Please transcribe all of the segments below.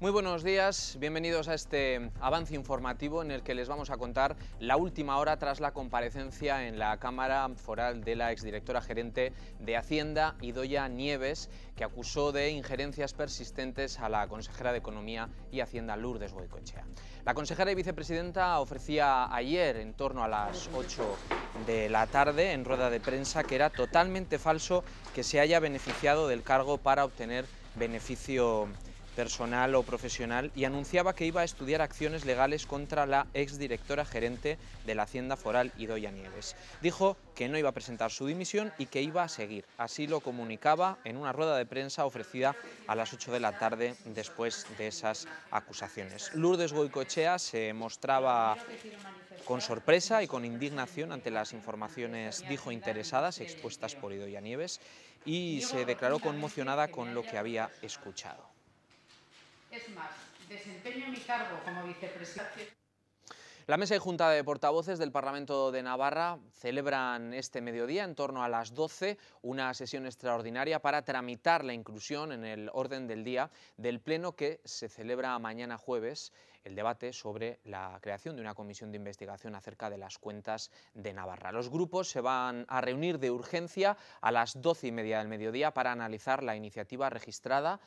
Muy buenos días, bienvenidos a este avance informativo en el que les vamos a contar la última hora tras la comparecencia en la Cámara Foral de la exdirectora gerente de Hacienda, Idoia Nieves, que acusó de injerencias persistentes a la consejera de Economía y Hacienda, Lourdes Goicoechea. La consejera y vicepresidenta ofrecía ayer, en torno a las 8 de la tarde, en rueda de prensa, que era totalmente falso que se haya beneficiado del cargo para obtener beneficio personal o profesional, y anunciaba que iba a estudiar acciones legales contra la exdirectora gerente de la Hacienda Foral, Idoia Nieves. Dijo que no iba a presentar su dimisión y que iba a seguir. Así lo comunicaba en una rueda de prensa ofrecida a las 8 de la tarde después de esas acusaciones. Lourdes Goicoechea se mostraba con sorpresa y con indignación ante las informaciones, dijo, interesadas expuestas por Idoia Nieves, y se declaró conmocionada con lo que había escuchado. Es más, desempeño mi cargo como vicepresidente. La Mesa y Junta de Portavoces del Parlamento de Navarra celebran este mediodía, en torno a las 12, una sesión extraordinaria para tramitar la inclusión en el orden del día del Pleno que se celebra mañana jueves, el debate sobre la creación de una comisión de investigación acerca de las cuentas de Navarra. Los grupos se van a reunir de urgencia a las 12:30 del mediodía para analizar la iniciativa registrada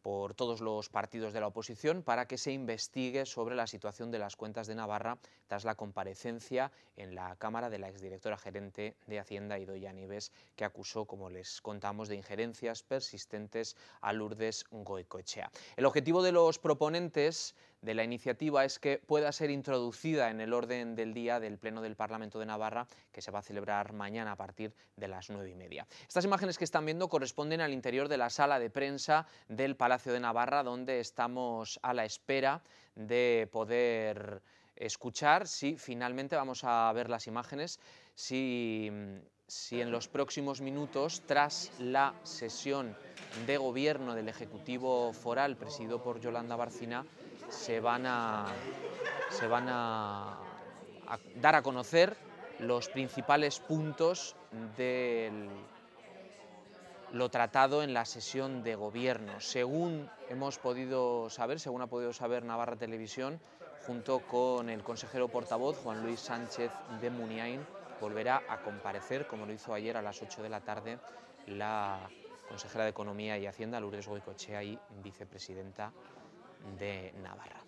por todos los partidos de la oposición para que se investigue sobre la situación de las cuentas de Navarra tras la comparecencia en la Cámara de la exdirectora gerente de Hacienda, Idoia Nieves, que acusó, como les contamos, de injerencias persistentes a Lourdes Goicoechea. El objetivo de los proponentes de la iniciativa es que pueda ser introducida en el orden del día del Pleno del Parlamento de Navarra, que se va a celebrar mañana a partir de las 9:30. Estas imágenes que están viendo corresponden al interior de la sala de prensa del Palacio de Navarra, donde estamos a la espera de poder escuchar si finalmente, vamos a ver las imágenes, si en los próximos minutos, tras la sesión de gobierno del Ejecutivo Foral presidido por Yolanda Barcina, se van a dar a conocer los principales puntos de lo tratado en la sesión de gobierno. Según ha podido saber Navarra Televisión, junto con el consejero portavoz Juan Luis Sánchez de Muniain, volverá a comparecer, como lo hizo ayer a las 8 de la tarde, la consejera de Economía y Hacienda, Lourdes Goicoechea, y vicepresidenta de Navarra.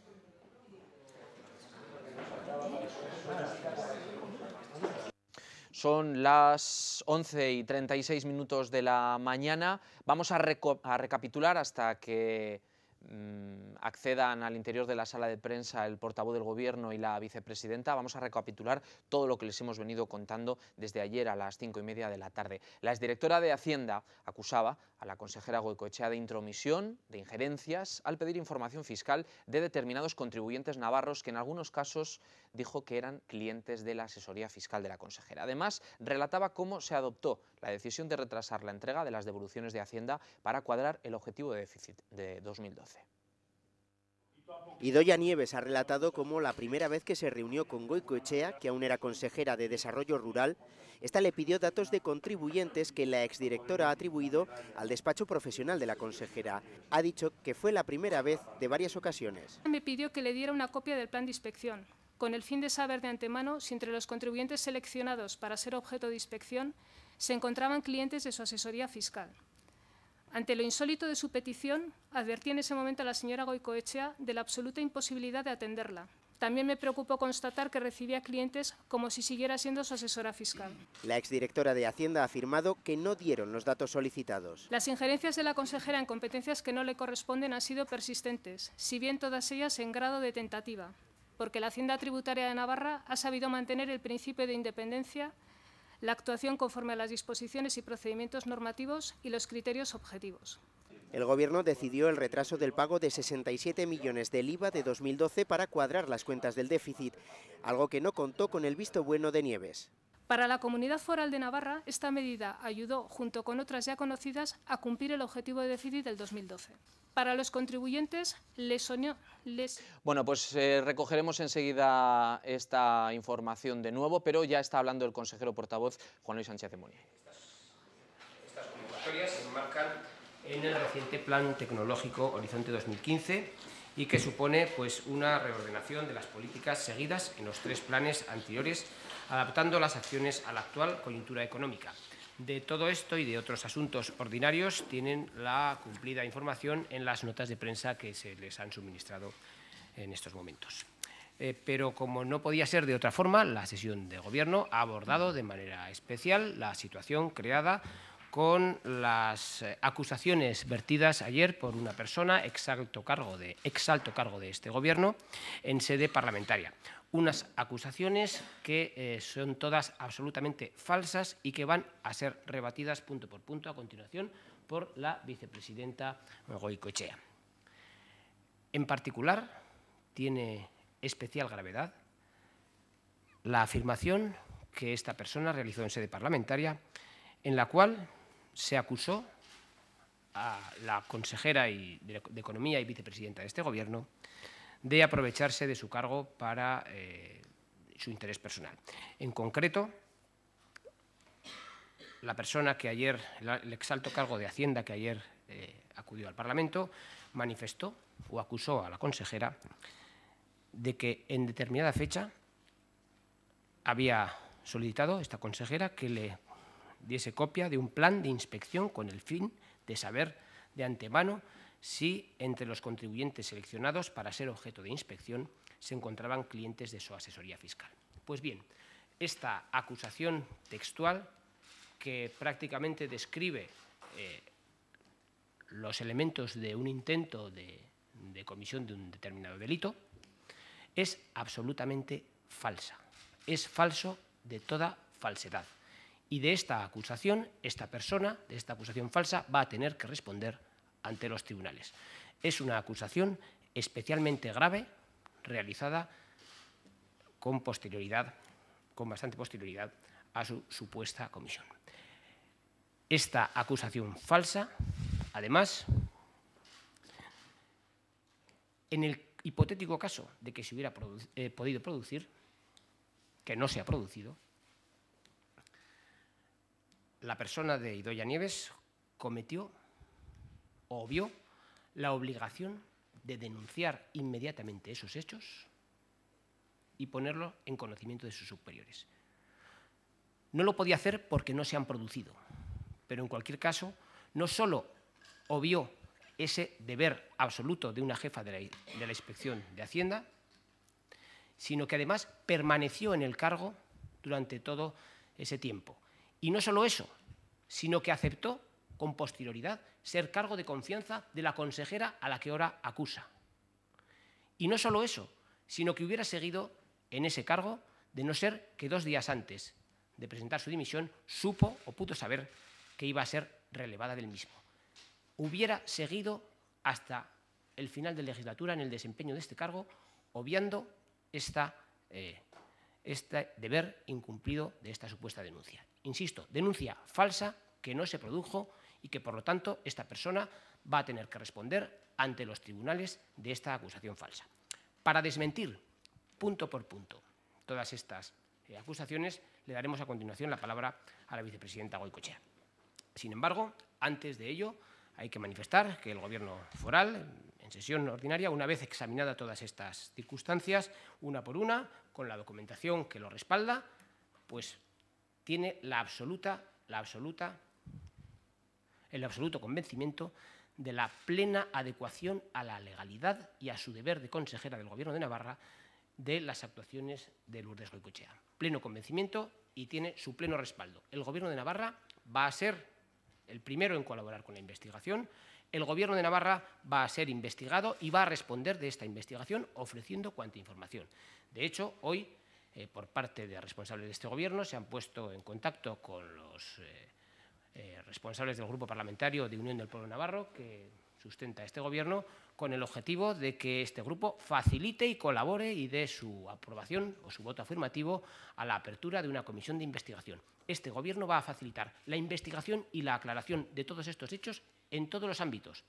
Son las 11:36 de la mañana. Vamos a recapitular hasta que accedan al interior de la sala de prensa el portavoz del Gobierno y la vicepresidenta. Vamos a recapitular todo lo que les hemos venido contando desde ayer a las 5:30 de la tarde. La exdirectora de Hacienda acusaba a la consejera Goicoechea de intromisión, de injerencias, al pedir información fiscal de determinados contribuyentes navarros que en algunos casos dijo que eran clientes de la asesoría fiscal de la consejera. Además, relataba cómo se adoptó la decisión de retrasar la entrega de las devoluciones de Hacienda para cuadrar el objetivo de déficit de 2012. Idoia Nieves ha relatado cómo la primera vez que se reunió con Goicoechea, que aún era consejera de Desarrollo Rural, esta le pidió datos de contribuyentes que la exdirectora ha atribuido al despacho profesional de la consejera. Ha dicho que fue la primera vez de varias ocasiones. Me pidió que le diera una copia del plan de inspección, con el fin de saber de antemano si entre los contribuyentes seleccionados para ser objeto de inspección se encontraban clientes de su asesoría fiscal. Ante lo insólito de su petición, advertí en ese momento a la señora Goicoechea de la absoluta imposibilidad de atenderla. También me preocupó constatar que recibía clientes como si siguiera siendo su asesora fiscal. La exdirectora de Hacienda ha afirmado que no dieron los datos solicitados. Las injerencias de la consejera en competencias que no le corresponden han sido persistentes, si bien todas ellas en grado de tentativa, porque la Hacienda Tributaria de Navarra ha sabido mantener el principio de independencia, la actuación conforme a las disposiciones y procedimientos normativos y los criterios objetivos. El Gobierno decidió el retraso del pago de 67 millones del IVA de 2012 para cuadrar las cuentas del déficit, algo que no contó con el visto bueno de Nieves. Para la Comunidad Foral de Navarra, esta medida ayudó, junto con otras ya conocidas, a cumplir el objetivo de déficit del 2012. Para los contribuyentes Bueno, pues recogeremos enseguida esta información de nuevo, pero ya está hablando el consejero portavoz Juan Luis Sánchez de Muniain. Estas convocatorias se enmarcan en el reciente Plan Tecnológico Horizonte 2015 y que supone pues, una reordenación de las políticas seguidas en los 3 planes anteriores, adaptando las acciones a la actual coyuntura económica. De todo esto y de otros asuntos ordinarios tienen la cumplida información en las notas de prensa que se les han suministrado en estos momentos. Pero como no podía ser de otra forma, la sesión de Gobierno ha abordado de manera especial la situación creada con las acusaciones vertidas ayer por una persona ex alto cargo de este Gobierno en sede parlamentaria. Unas acusaciones que son todas absolutamente falsas y que van a ser rebatidas punto por punto a continuación por la vicepresidenta Goicoechea. En particular, tiene especial gravedad la afirmación que esta persona realizó en sede parlamentaria, en la cual se acusó a la consejera de Economía y vicepresidenta de este Gobierno de aprovecharse de su cargo para su interés personal. En concreto, la persona que ayer, el ex alto cargo de Hacienda que ayer acudió al Parlamento, manifestó o acusó a la consejera de que en determinada fecha había solicitado esta consejera que le diese copia de un plan de inspección con el fin de saber de antemano si entre los contribuyentes seleccionados para ser objeto de inspección se encontraban clientes de su asesoría fiscal. Pues bien, esta acusación textual, que prácticamente describe los elementos de un intento de comisión de un determinado delito, es absolutamente falsa. Es falso de toda falsedad. Y de esta acusación, esta persona, de esta acusación falsa, va a tener que responder ante los tribunales. Es una acusación especialmente grave, realizada con posterioridad, con bastante posterioridad a su supuesta comisión. Esta acusación falsa, además, en el hipotético caso de que se hubiera podido producir, que no se ha producido, la persona de Idoia Nieves cometió o obvió la obligación de denunciar inmediatamente esos hechos y ponerlo en conocimiento de sus superiores. No lo podía hacer porque no se han producido, pero en cualquier caso no solo obvió ese deber absoluto de una jefa de la Inspección de Hacienda, sino que además permaneció en el cargo durante todo ese tiempo. Y no solo eso, sino que aceptó con posterioridad ser cargo de confianza de la consejera a la que ahora acusa. Y no solo eso, sino que hubiera seguido en ese cargo de no ser que 2 días antes de presentar su dimisión supo o pudo saber que iba a ser relevada del mismo. Hubiera seguido hasta el final de legislatura en el desempeño de este cargo, obviando este deber incumplido de esta supuesta denuncia. Insisto, denuncia falsa que no se produjo y que, por lo tanto, esta persona va a tener que responder ante los tribunales de esta acusación falsa. Para desmentir, punto por punto, todas estas acusaciones, le daremos a continuación la palabra a la vicepresidenta Goicoechea. Sin embargo, antes de ello, hay que manifestar que el Gobierno foral, en sesión ordinaria, una vez examinadas todas estas circunstancias, una por una, con la documentación que lo respalda, pues tiene el absoluto convencimiento de la plena adecuación a la legalidad y a su deber de consejera del Gobierno de Navarra de las actuaciones de Lourdes Goicoechea. Pleno convencimiento y tiene su pleno respaldo. El Gobierno de Navarra va a ser el primero en colaborar con la investigación. El Gobierno de Navarra va a ser investigado y va a responder de esta investigación ofreciendo cuanta información. De hecho, hoy, por parte de responsables de este Gobierno, se han puesto en contacto con los responsables del Grupo Parlamentario de Unión del Pueblo Navarro, que sustenta este Gobierno, con el objetivo de que este grupo facilite y colabore y dé su aprobación o su voto afirmativo a la apertura de una comisión de investigación. Este Gobierno va a facilitar la investigación y la aclaración de todos estos hechos en todos los ámbitos,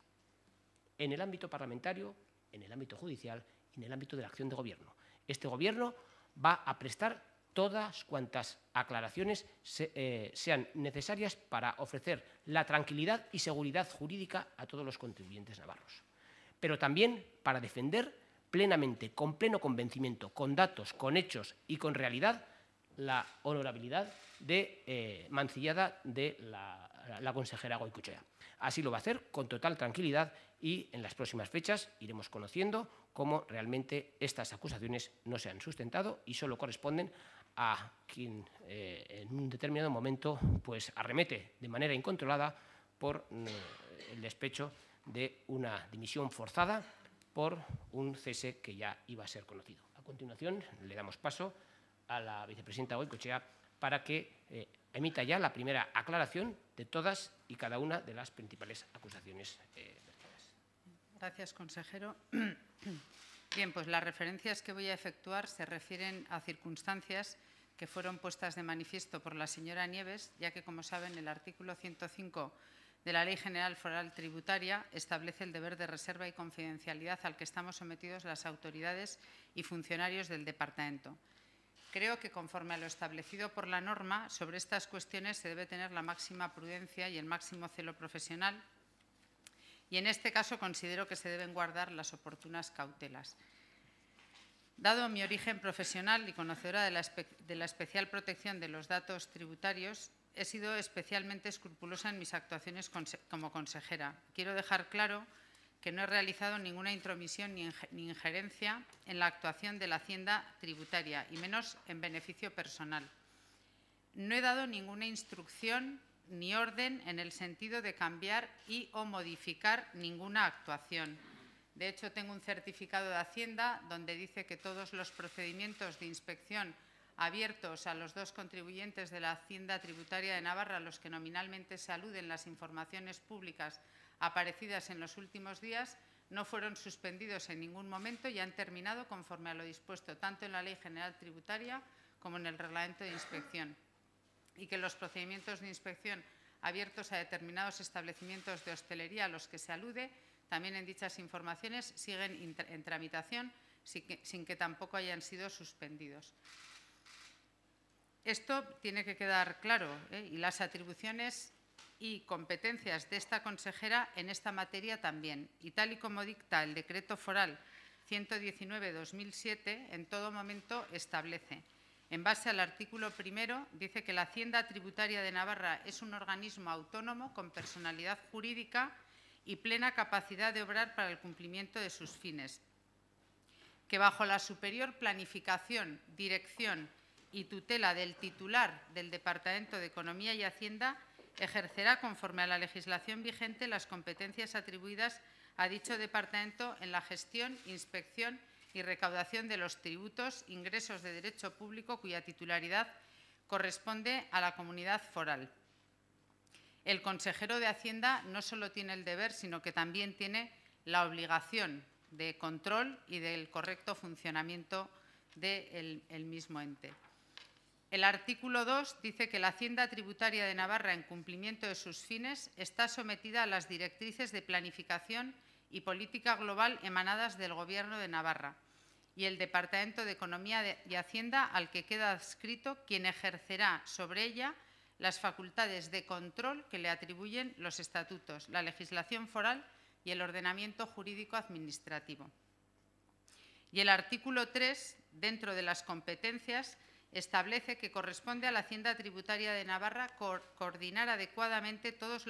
en el ámbito parlamentario, en el ámbito judicial y en el ámbito de la acción de Gobierno. Este Gobierno va a prestar todas cuantas aclaraciones sean necesarias para ofrecer la tranquilidad y seguridad jurídica a todos los contribuyentes navarros. pero también para defender plenamente, con pleno convencimiento, con datos, con hechos y con realidad, la honorabilidad mancillada de la consejera Goicoechea. Así lo va a hacer con total tranquilidad y en las próximas fechas iremos conociendo cómo realmente estas acusaciones no se han sustentado y solo corresponden a quien en un determinado momento pues arremete de manera incontrolada por el despecho de una dimisión forzada por un cese que ya iba a ser conocido. A continuación le damos paso a la vicepresidenta Goicoechea para que emita ya la primera aclaración de todas y cada una de las principales acusaciones vertidas. Gracias, consejero. Bien, pues las referencias que voy a efectuar se refieren a circunstancias que fueron puestas de manifiesto por la señora Nieves, ya que, como saben, el artículo 105 de la Ley General Foral Tributaria establece el deber de reserva y confidencialidad al que estamos sometidos las autoridades y funcionarios del departamento. Creo que, conforme a lo establecido por la norma, sobre estas cuestiones se debe tener la máxima prudencia y el máximo celo profesional, y en este caso considero que se deben guardar las oportunas cautelas. Dado mi origen profesional y conocedora de la especial protección de los datos tributarios, he sido especialmente escrupulosa en mis actuaciones como consejera. Quiero dejar claro que no he realizado ninguna intromisión ni injerencia en la actuación de la Hacienda tributaria, y menos en beneficio personal. No he dado ninguna instrucción ni orden en el sentido de cambiar o modificar ninguna actuación. De hecho, tengo un certificado de Hacienda donde dice que todos los procedimientos de inspección abiertos a los dos contribuyentes de la Hacienda Tributaria de Navarra, a los que nominalmente se aluden las informaciones públicas aparecidas en los últimos días, no fueron suspendidos en ningún momento y han terminado conforme a lo dispuesto tanto en la Ley General Tributaria como en el Reglamento de Inspección, y que los procedimientos de inspección abiertos a determinados establecimientos de hostelería a los que se alude, también en dichas informaciones, siguen en tramitación sin que tampoco hayan sido suspendidos. Esto tiene que quedar claro, y las atribuciones y competencias de esta consejera en esta materia también. Y tal y como dicta el Decreto Foral 119/2007, en todo momento establece, en base al artículo 1, dice que la Hacienda Tributaria de Navarra es un organismo autónomo con personalidad jurídica y plena capacidad de obrar para el cumplimiento de sus fines, que bajo la superior planificación, dirección y tutela del titular del Departamento de Economía y Hacienda, ejercerá conforme a la legislación vigente las competencias atribuidas a dicho departamento en la gestión, inspección y recaudación de los tributos, ingresos de derecho público cuya titularidad corresponde a la comunidad foral. El consejero de Hacienda no solo tiene el deber, sino que también tiene la obligación de control y del correcto funcionamiento del mismo ente. El artículo 2 dice que la Hacienda Tributaria de Navarra, en cumplimiento de sus fines, está sometida a las directrices de planificación y política global emanadas del Gobierno de Navarra y el Departamento de Economía y Hacienda, al que queda adscrito quien ejercerá sobre ella las facultades de control que le atribuyen los estatutos, la legislación foral y el ordenamiento jurídico administrativo. Y el artículo 3, dentro de las competencias, establece que corresponde a la Hacienda Tributaria de Navarra coordinar adecuadamente todos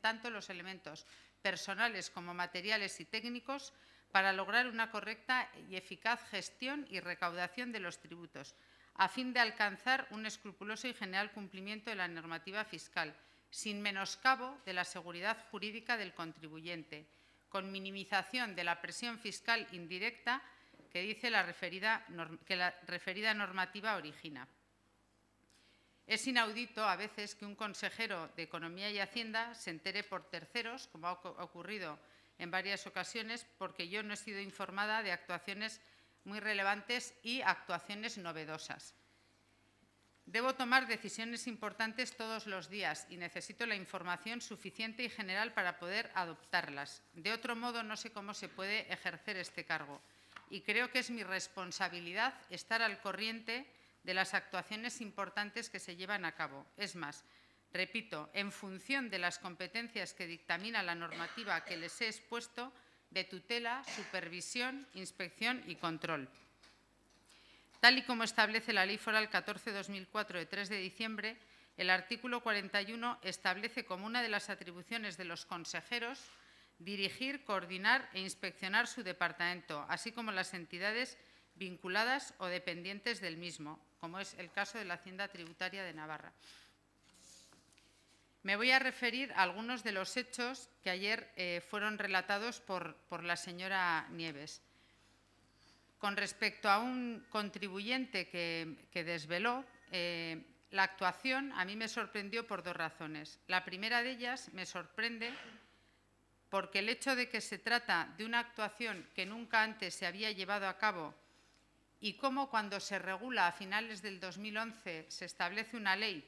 tanto los elementos personales como materiales y técnicos para lograr una correcta y eficaz gestión y recaudación de los tributos, a fin de alcanzar un escrupuloso y general cumplimiento de la normativa fiscal, sin menoscabo de la seguridad jurídica del contribuyente, con minimización de la presión fiscal indirecta que dice la referida normativa origina. Es inaudito a veces que un consejero de Economía y Hacienda se entere por terceros, como ha ocurrido en varias ocasiones, porque yo no he sido informada de actuaciones muy relevantes y actuaciones novedosas. Debo tomar decisiones importantes todos los días y necesito la información suficiente y general para poder adoptarlas. De otro modo, no sé cómo se puede ejercer este cargo. Y creo que es mi responsabilidad estar al corriente de las actuaciones importantes que se llevan a cabo. Es más, repito, en función de las competencias que dictamina la normativa que les he expuesto, de tutela, supervisión, inspección y control. Tal y como establece la Ley Foral 14/2004 de 3 de diciembre, el artículo 41 establece como una de las atribuciones de los consejeros dirigir, coordinar e inspeccionar su departamento, así como las entidades vinculadas o dependientes del mismo, como es el caso de la Hacienda Tributaria de Navarra. Me voy a referir a algunos de los hechos que ayer fueron relatados por la señora Nieves. Con respecto a un contribuyente que desveló, la actuación a mí me sorprendió por dos razones. La primera de ellas me sorprende porque el hecho de que se trata de una actuación que nunca antes se había llevado a cabo y cómo cuando se regula a finales del 2011 se establece una ley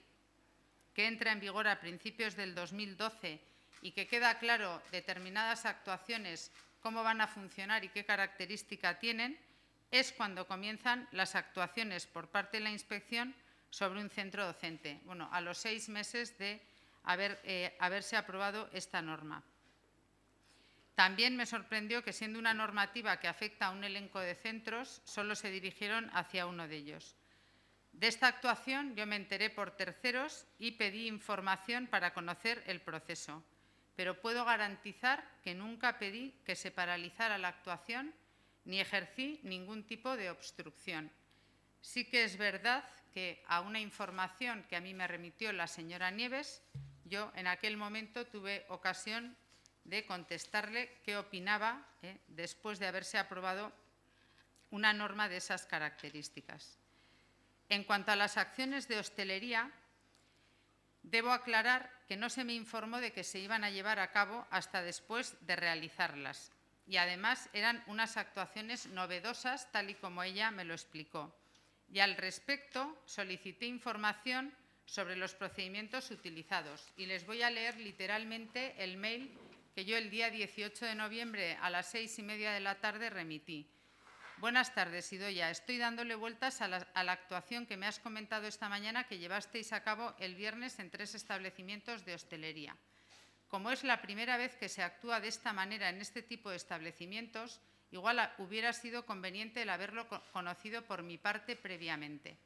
que entra en vigor a principios del 2012 y que queda claro determinadas actuaciones, cómo van a funcionar y qué característica tienen, es cuando comienzan las actuaciones por parte de la inspección sobre un centro docente, bueno, a los 6 meses de haberse aprobado esta norma. También me sorprendió que, siendo una normativa que afecta a un elenco de centros, solo se dirigieron hacia uno de ellos. De esta actuación yo me enteré por terceros y pedí información para conocer el proceso, pero puedo garantizar que nunca pedí que se paralizara la actuación ni ejercí ningún tipo de obstrucción. Sí que es verdad que a una información que a mí me remitió la señora Nieves, yo en aquel momento tuve ocasión de contestarle qué opinaba después de haberse aprobado una norma de esas características. En cuanto a las acciones de hostelería, debo aclarar que no se me informó de que se iban a llevar a cabo hasta después de realizarlas. Y además eran unas actuaciones novedosas, tal y como ella me lo explicó. Y al respecto solicité información sobre los procedimientos utilizados. Y les voy a leer literalmente el mail que yo el día 18 de noviembre a las 6:30 de la tarde remití. Buenas tardes, Idoia. Estoy dándole vueltas a la actuación que me has comentado esta mañana que llevasteis a cabo el viernes en 3 establecimientos de hostelería. Como es la primera vez que se actúa de esta manera en este tipo de establecimientos, igual hubiera sido conveniente el haberlo conocido por mi parte previamente.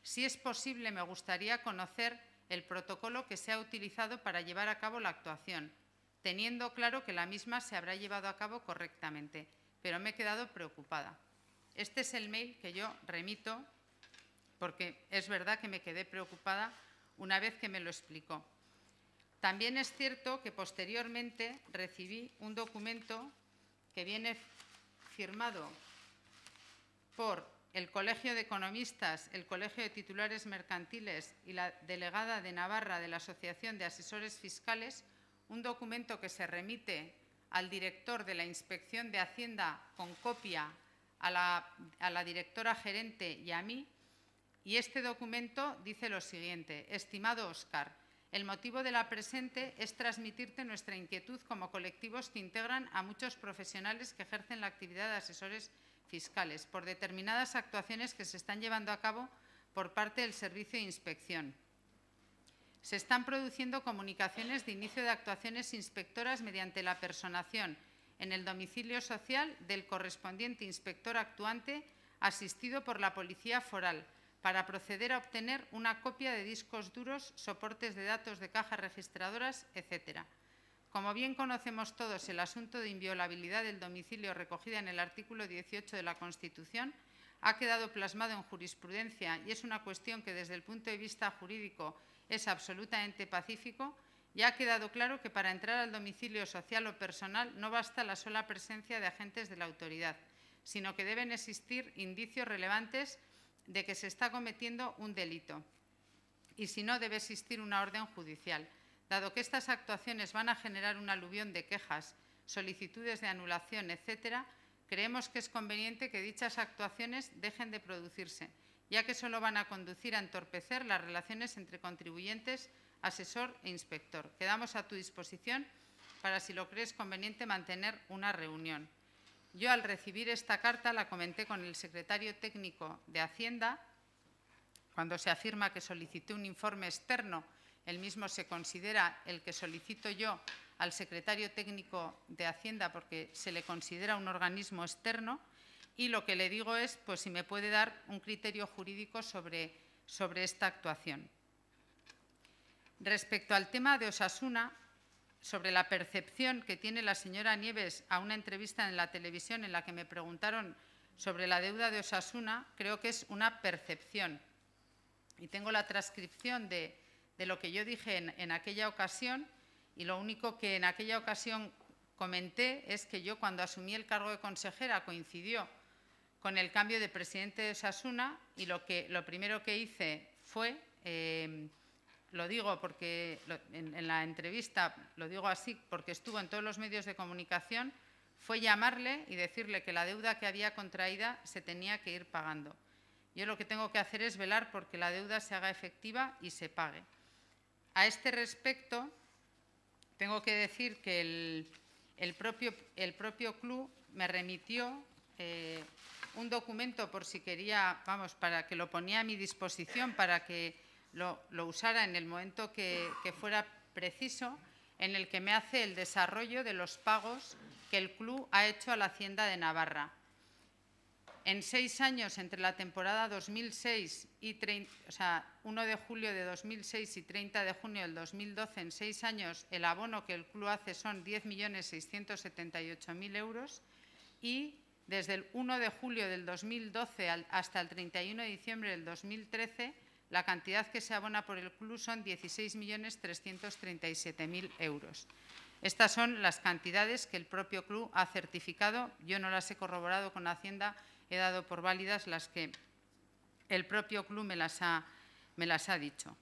Si es posible, me gustaría conocer el protocolo que se ha utilizado para llevar a cabo la actuación, teniendo claro que la misma se habrá llevado a cabo correctamente, pero me he quedado preocupada. Este es el mail que yo remito porque es verdad que me quedé preocupada una vez que me lo explicó. También es cierto que posteriormente recibí un documento que viene firmado por el Colegio de Economistas, el Colegio de Titulares Mercantiles y la delegada de Navarra de la Asociación de Asesores Fiscales, un documento que se remite al director de la Inspección de Hacienda con copia a la directora gerente y a mí, y este documento dice lo siguiente: estimado Óscar, el motivo de la presente es transmitirte nuestra inquietud como colectivos que integran a muchos profesionales que ejercen la actividad de asesores fiscales por determinadas actuaciones que se están llevando a cabo por parte del Servicio de Inspección. Se están produciendo comunicaciones de inicio de actuaciones inspectoras mediante la personación en el domicilio social del correspondiente inspector actuante asistido por la Policía Foral para proceder a obtener una copia de discos duros, soportes de datos de cajas registradoras, etc. Como bien conocemos todos el asunto de inviolabilidad del domicilio recogida en el artículo 18 de la Constitución, ha quedado plasmado en jurisprudencia y es una cuestión que desde el punto de vista jurídico es absolutamente pacífico, ya ha quedado claro que para entrar al domicilio social o personal no basta la sola presencia de agentes de la autoridad, sino que deben existir indicios relevantes de que se está cometiendo un delito y si no debe existir una orden judicial. Dado que estas actuaciones van a generar un aluvión de quejas, solicitudes de anulación, etcétera, creemos que es conveniente que dichas actuaciones dejen de producirse, ya que solo van a conducir a entorpecer las relaciones entre contribuyentes, asesor e inspector. Quedamos a tu disposición para, si lo crees conveniente, mantener una reunión. Yo, al recibir esta carta, la comenté con el secretario técnico de Hacienda. Cuando se afirma que solicité un informe externo, el mismo se considera el que solicito yo al secretario técnico de Hacienda porque se le considera un organismo externo, y lo que le digo es pues, si me puede dar un criterio jurídico sobre esta actuación. Respecto al tema de Osasuna, sobre la percepción que tiene la señora Nieves a una entrevista en la televisión en la que me preguntaron sobre la deuda de Osasuna, creo que es una percepción. Y tengo la transcripción de lo que yo dije en aquella ocasión, y lo único que en aquella ocasión comenté es que yo, cuando asumí el cargo de consejera, coincidió con el cambio de presidente de Osasuna, y lo primero que hice fue, lo digo porque en la entrevista lo digo así porque estuvo en todos los medios de comunicación, fue llamarle y decirle que la deuda que había contraída se tenía que ir pagando. Yo lo que tengo que hacer es velar porque la deuda se haga efectiva y se pague. A este respecto, tengo que decir que el propio club me remitió un documento, por si quería, vamos, para que lo ponía a mi disposición para que lo usara en el momento que fuera preciso, en el que me hace el desarrollo de los pagos que el club ha hecho a la Hacienda de Navarra. En 6 años, entre la temporada 2006 y 1 de julio de 2006 y 30 de junio del 2012, en 6 años, el abono que el club hace son 10.678.000 euros, y desde el 1 de julio del 2012 hasta el 31 de diciembre del 2013, la cantidad que se abona por el club son 16.337.000 euros. Estas son las cantidades que el propio club ha certificado. Yo no las he corroborado con Hacienda, he dado por válidas las que el propio club me las ha dicho.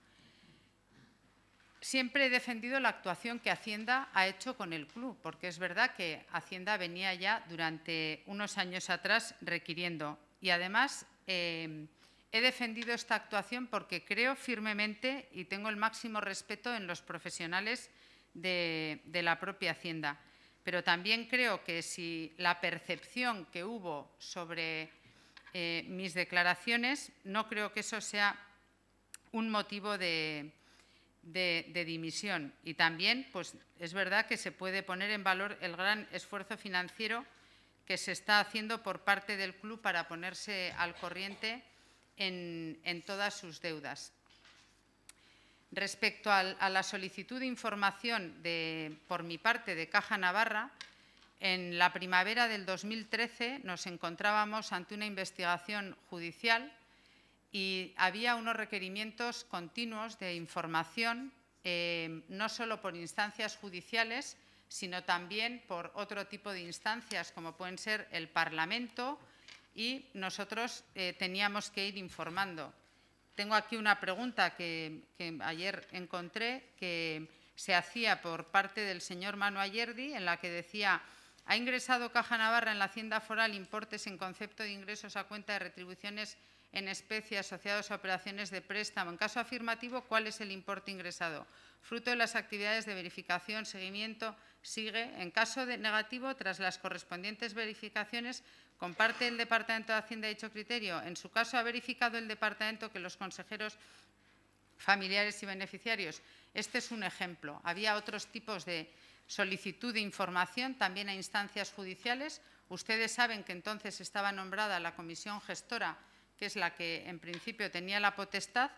Siempre he defendido la actuación que Hacienda ha hecho con el club, porque es verdad que Hacienda venía ya durante unos años atrás requiriendo. Y además he defendido esta actuación porque creo firmemente y tengo el máximo respeto en los profesionales de la propia Hacienda. Pero también creo que si la percepción que hubo sobre mis declaraciones, no creo que eso sea un motivo de dimisión. Y también pues, es verdad que se puede poner en valor el gran esfuerzo financiero que se está haciendo por parte del club para ponerse al corriente en todas sus deudas. Respecto a la solicitud de información por mi parte de Caja Navarra, en la primavera del 2013 nos encontrábamos ante una investigación judicial y había unos requerimientos continuos de información, no solo por instancias judiciales, sino también por otro tipo de instancias, como pueden ser el Parlamento, y nosotros teníamos que ir informando. Tengo aquí una pregunta que ayer encontré que se hacía por parte del señor Manu Ayerdi, en la que decía: ¿ha ingresado Caja Navarra en la Hacienda Foral importes en concepto de ingresos a cuenta de retribuciones en especie asociados a operaciones de préstamo? En caso afirmativo, ¿cuál es el importe ingresado? Fruto de las actividades de verificación, seguimiento, sigue. En caso negativo, tras las correspondientes verificaciones, ¿comparte el Departamento de Hacienda dicho criterio? En su caso, ¿ha verificado el Departamento que los consejeros, familiares y beneficiarios? Este es un ejemplo. Había otros tipos de solicitud de información también a instancias judiciales. Ustedes saben que entonces estaba nombrada la comisión gestora, que es la que en principio tenía la potestad,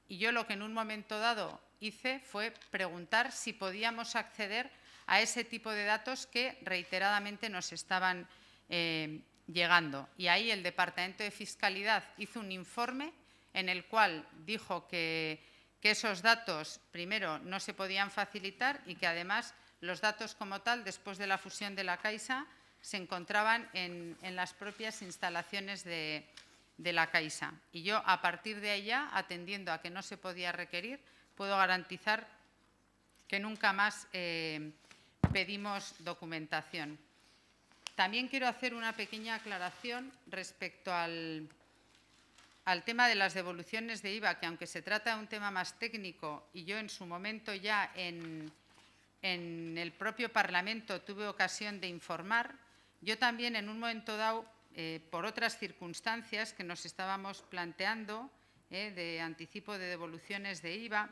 y yo lo que en un momento dado hice fue preguntar si podíamos acceder a ese tipo de datos que reiteradamente nos estaban llegando. Y ahí el Departamento de Fiscalidad hizo un informe en el cual dijo que esos datos, primero, no se podían facilitar y que además los datos como tal, después de la fusión de la Caixa, se encontraban en las propias instalaciones de la Caixa. Y yo, a partir de allá, atendiendo a que no se podía requerir, puedo garantizar que nunca más pedimos documentación. También quiero hacer una pequeña aclaración respecto al tema de las devoluciones de IVA, que aunque se trata de un tema más técnico y yo en su momento ya en el propio Parlamento tuve ocasión de informar, yo también en un momento dado, por otras circunstancias que nos estábamos planteando, de anticipo de devoluciones de IVA,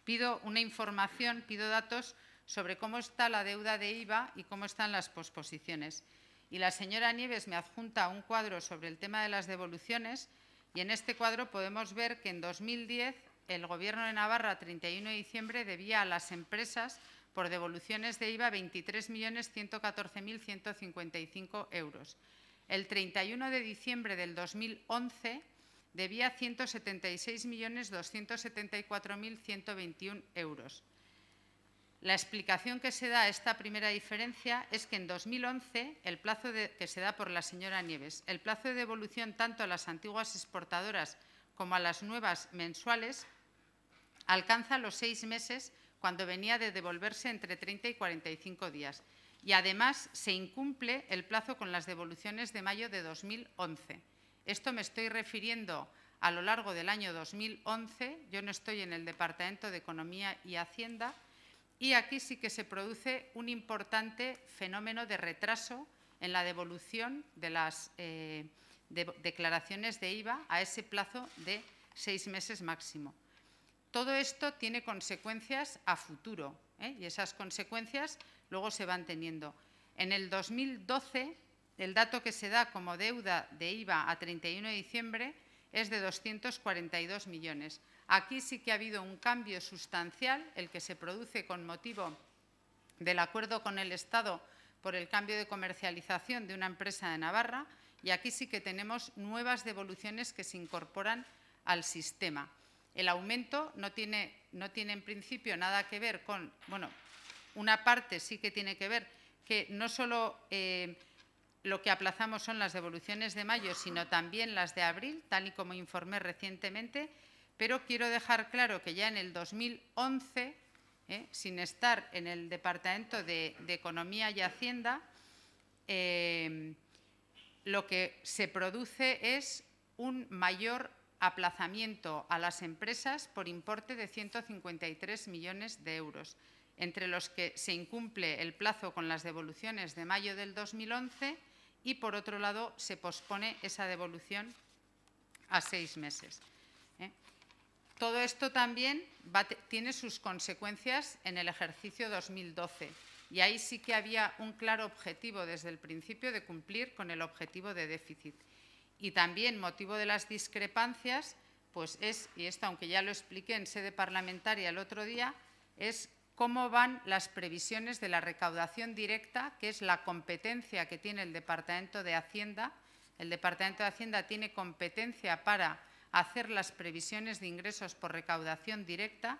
pido una información, pido datos sobre cómo está la deuda de IVA y cómo están las posposiciones. Y la señora Nieves me adjunta un cuadro sobre el tema de las devoluciones y en este cuadro podemos ver que en 2010 el Gobierno de Navarra, a 31 de diciembre, debía a las empresas por devoluciones de IVA 23.114.155 euros. El 31 de diciembre del 2011 debía 176.274.121 euros. La explicación que se da a esta primera diferencia es que en 2011, el plazo que se da por la señora Nieves, el plazo de devolución tanto a las antiguas exportadoras como a las nuevas mensuales, alcanza los 6 meses cuando venía de devolverse entre 30 y 45 días. Y además se incumple el plazo con las devoluciones de mayo de 2011. Esto me estoy refiriendo a lo largo del año 2011. Yo no estoy en el Departamento de Economía y Hacienda y aquí sí que se produce un importante fenómeno de retraso en la devolución de las declaraciones de IVA a ese plazo de 6 meses máximo. Todo esto tiene consecuencias a futuro y esas consecuencias luego se van teniendo. En el 2012, el dato que se da como deuda de IVA a 31 de diciembre es de 242 millones. Aquí sí que ha habido un cambio sustancial, el que se produce con motivo del acuerdo con el Estado por el cambio de comercialización de una empresa de Navarra, y aquí sí que tenemos nuevas devoluciones que se incorporan al sistema. El aumento no tiene en principio nada que ver con, bueno, una parte sí que tiene que ver que no solo lo que aplazamos son las devoluciones de mayo, sino también las de abril, tal y como informé recientemente, pero quiero dejar claro que ya en el 2011, sin estar en el Departamento de Economía y Hacienda, lo que se produce es un mayor aplazamiento a las empresas por importe de 153 millones de euros, entre los que se incumple el plazo con las devoluciones de mayo del 2011 y, por otro lado, se pospone esa devolución a 6 meses. Todo esto también tiene sus consecuencias en el ejercicio 2012 y ahí sí que había un claro objetivo desde el principio de cumplir con el objetivo de déficit. Y también motivo de las discrepancias, pues es, y esto aunque ya lo expliqué en sede parlamentaria el otro día, es cómo van las previsiones de la recaudación directa, que es la competencia que tiene el Departamento de Hacienda. El Departamento de Hacienda tiene competencia para hacer las previsiones de ingresos por recaudación directa.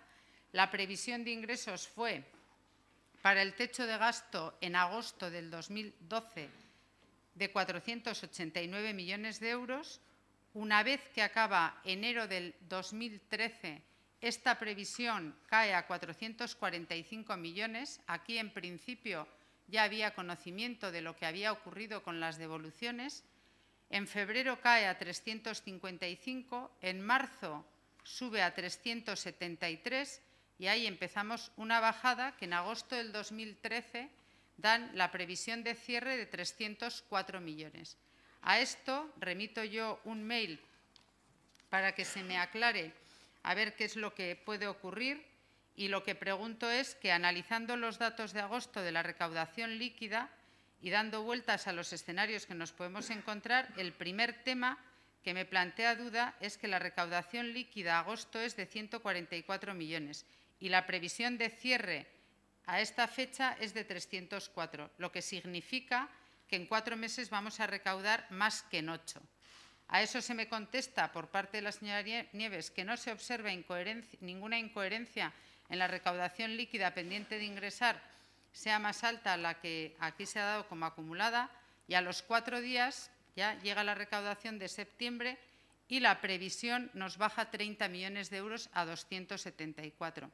La previsión de ingresos fue para el techo de gasto en agosto del 2012 de 489 millones de euros. Una vez que acaba enero del 2013, esta previsión cae a 445 millones. Aquí, en principio, ya había conocimiento de lo que había ocurrido con las devoluciones. En febrero cae a 355, en marzo sube a 373 y ahí empezamos una bajada que en agosto del 2013 dan la previsión de cierre de 304 millones. A esto remito yo un mail para que se me aclare a ver qué es lo que puede ocurrir y lo que pregunto es que, analizando los datos de agosto de la recaudación líquida y dando vueltas a los escenarios que nos podemos encontrar, el primer tema que me plantea duda es que la recaudación líquida a agosto es de 144 millones y la previsión de cierre a esta fecha es de 304, lo que significa que en 4 meses vamos a recaudar más que en 8. A eso se me contesta por parte de la señora Nieves que no se observa ninguna incoherencia en la recaudación líquida pendiente de ingresar, sea más alta la que aquí se ha dado como acumulada, y a los 4 días ya llega la recaudación de septiembre y la previsión nos baja 30 millones de euros a 274.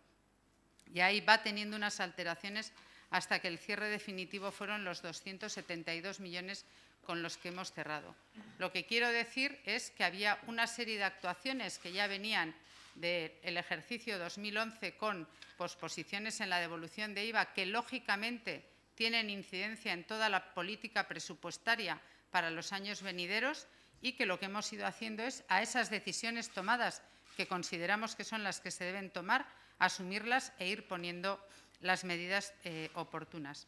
Y ahí va teniendo unas alteraciones hasta que el cierre definitivo fueron los 272 millones con los que hemos cerrado. Lo que quiero decir es que había una serie de actuaciones que ya venían del ejercicio 2011 con posposiciones en la devolución de IVA que, lógicamente, tienen incidencia en toda la política presupuestaria para los años venideros y que lo que hemos ido haciendo es, a esas decisiones tomadas que consideramos que son las que se deben tomar, asumirlas e ir poniendo las medidas oportunas.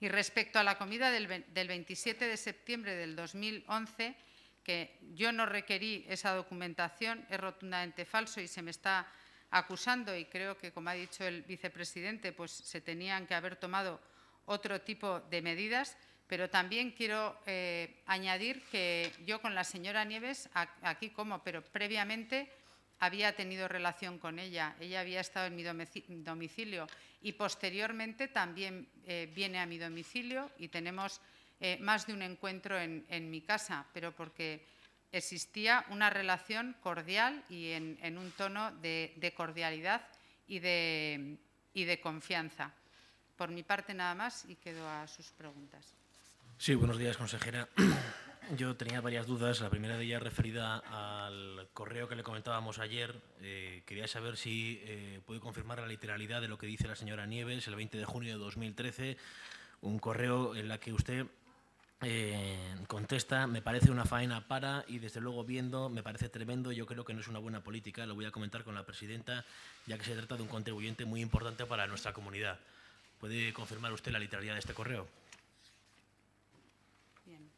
Y respecto a la comida del 27 de septiembre del 2011, que yo no requerí esa documentación, es rotundamente falso y se me está acusando, y creo que, como ha dicho el vicepresidente, pues se tenían que haber tomado otro tipo de medidas, pero también quiero añadir que yo con la señora Nieves, aquí como, pero previamente había tenido relación con ella. Ella había estado en mi domicilio y posteriormente también viene a mi domicilio y tenemos más de un encuentro en mi casa, pero porque existía una relación cordial y en un tono de cordialidad y de confianza. Por mi parte nada más y quedo a sus preguntas. Sí, buenos días, consejera. Yo tenía varias dudas. La primera de ellas referida al correo que le comentábamos ayer. Quería saber si puede confirmar la literalidad de lo que dice la señora Nieves el 20 de junio de 2013, un correo en la que usted contesta: me parece una faena para, y desde luego viendo, me parece tremendo, yo creo que no es una buena política, lo voy a comentar con la presidenta, ya que se trata de un contribuyente muy importante para nuestra comunidad. ¿Puede confirmar usted la literalidad de este correo? Bien.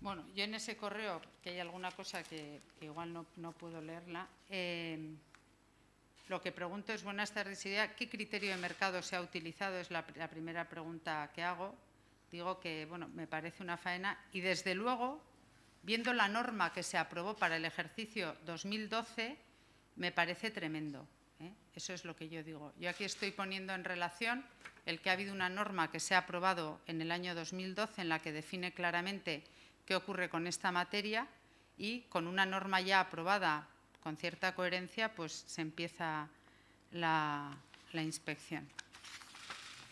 Bueno, yo en ese correo, que hay alguna cosa que igual no puedo leerla, lo que pregunto es: buenas tardes, Iria, ¿qué criterio de mercado se ha utilizado? Es la primera pregunta que hago. Digo que, bueno, me parece una faena y, desde luego, viendo la norma que se aprobó para el ejercicio 2012, me parece tremendo. Eso es lo que yo digo. Yo aquí estoy poniendo en relación el que ha habido una norma que se ha aprobado en el año 2012 en la que define claramente qué ocurre con esta materia, y con una norma ya aprobada con cierta coherencia, pues se empieza la inspección.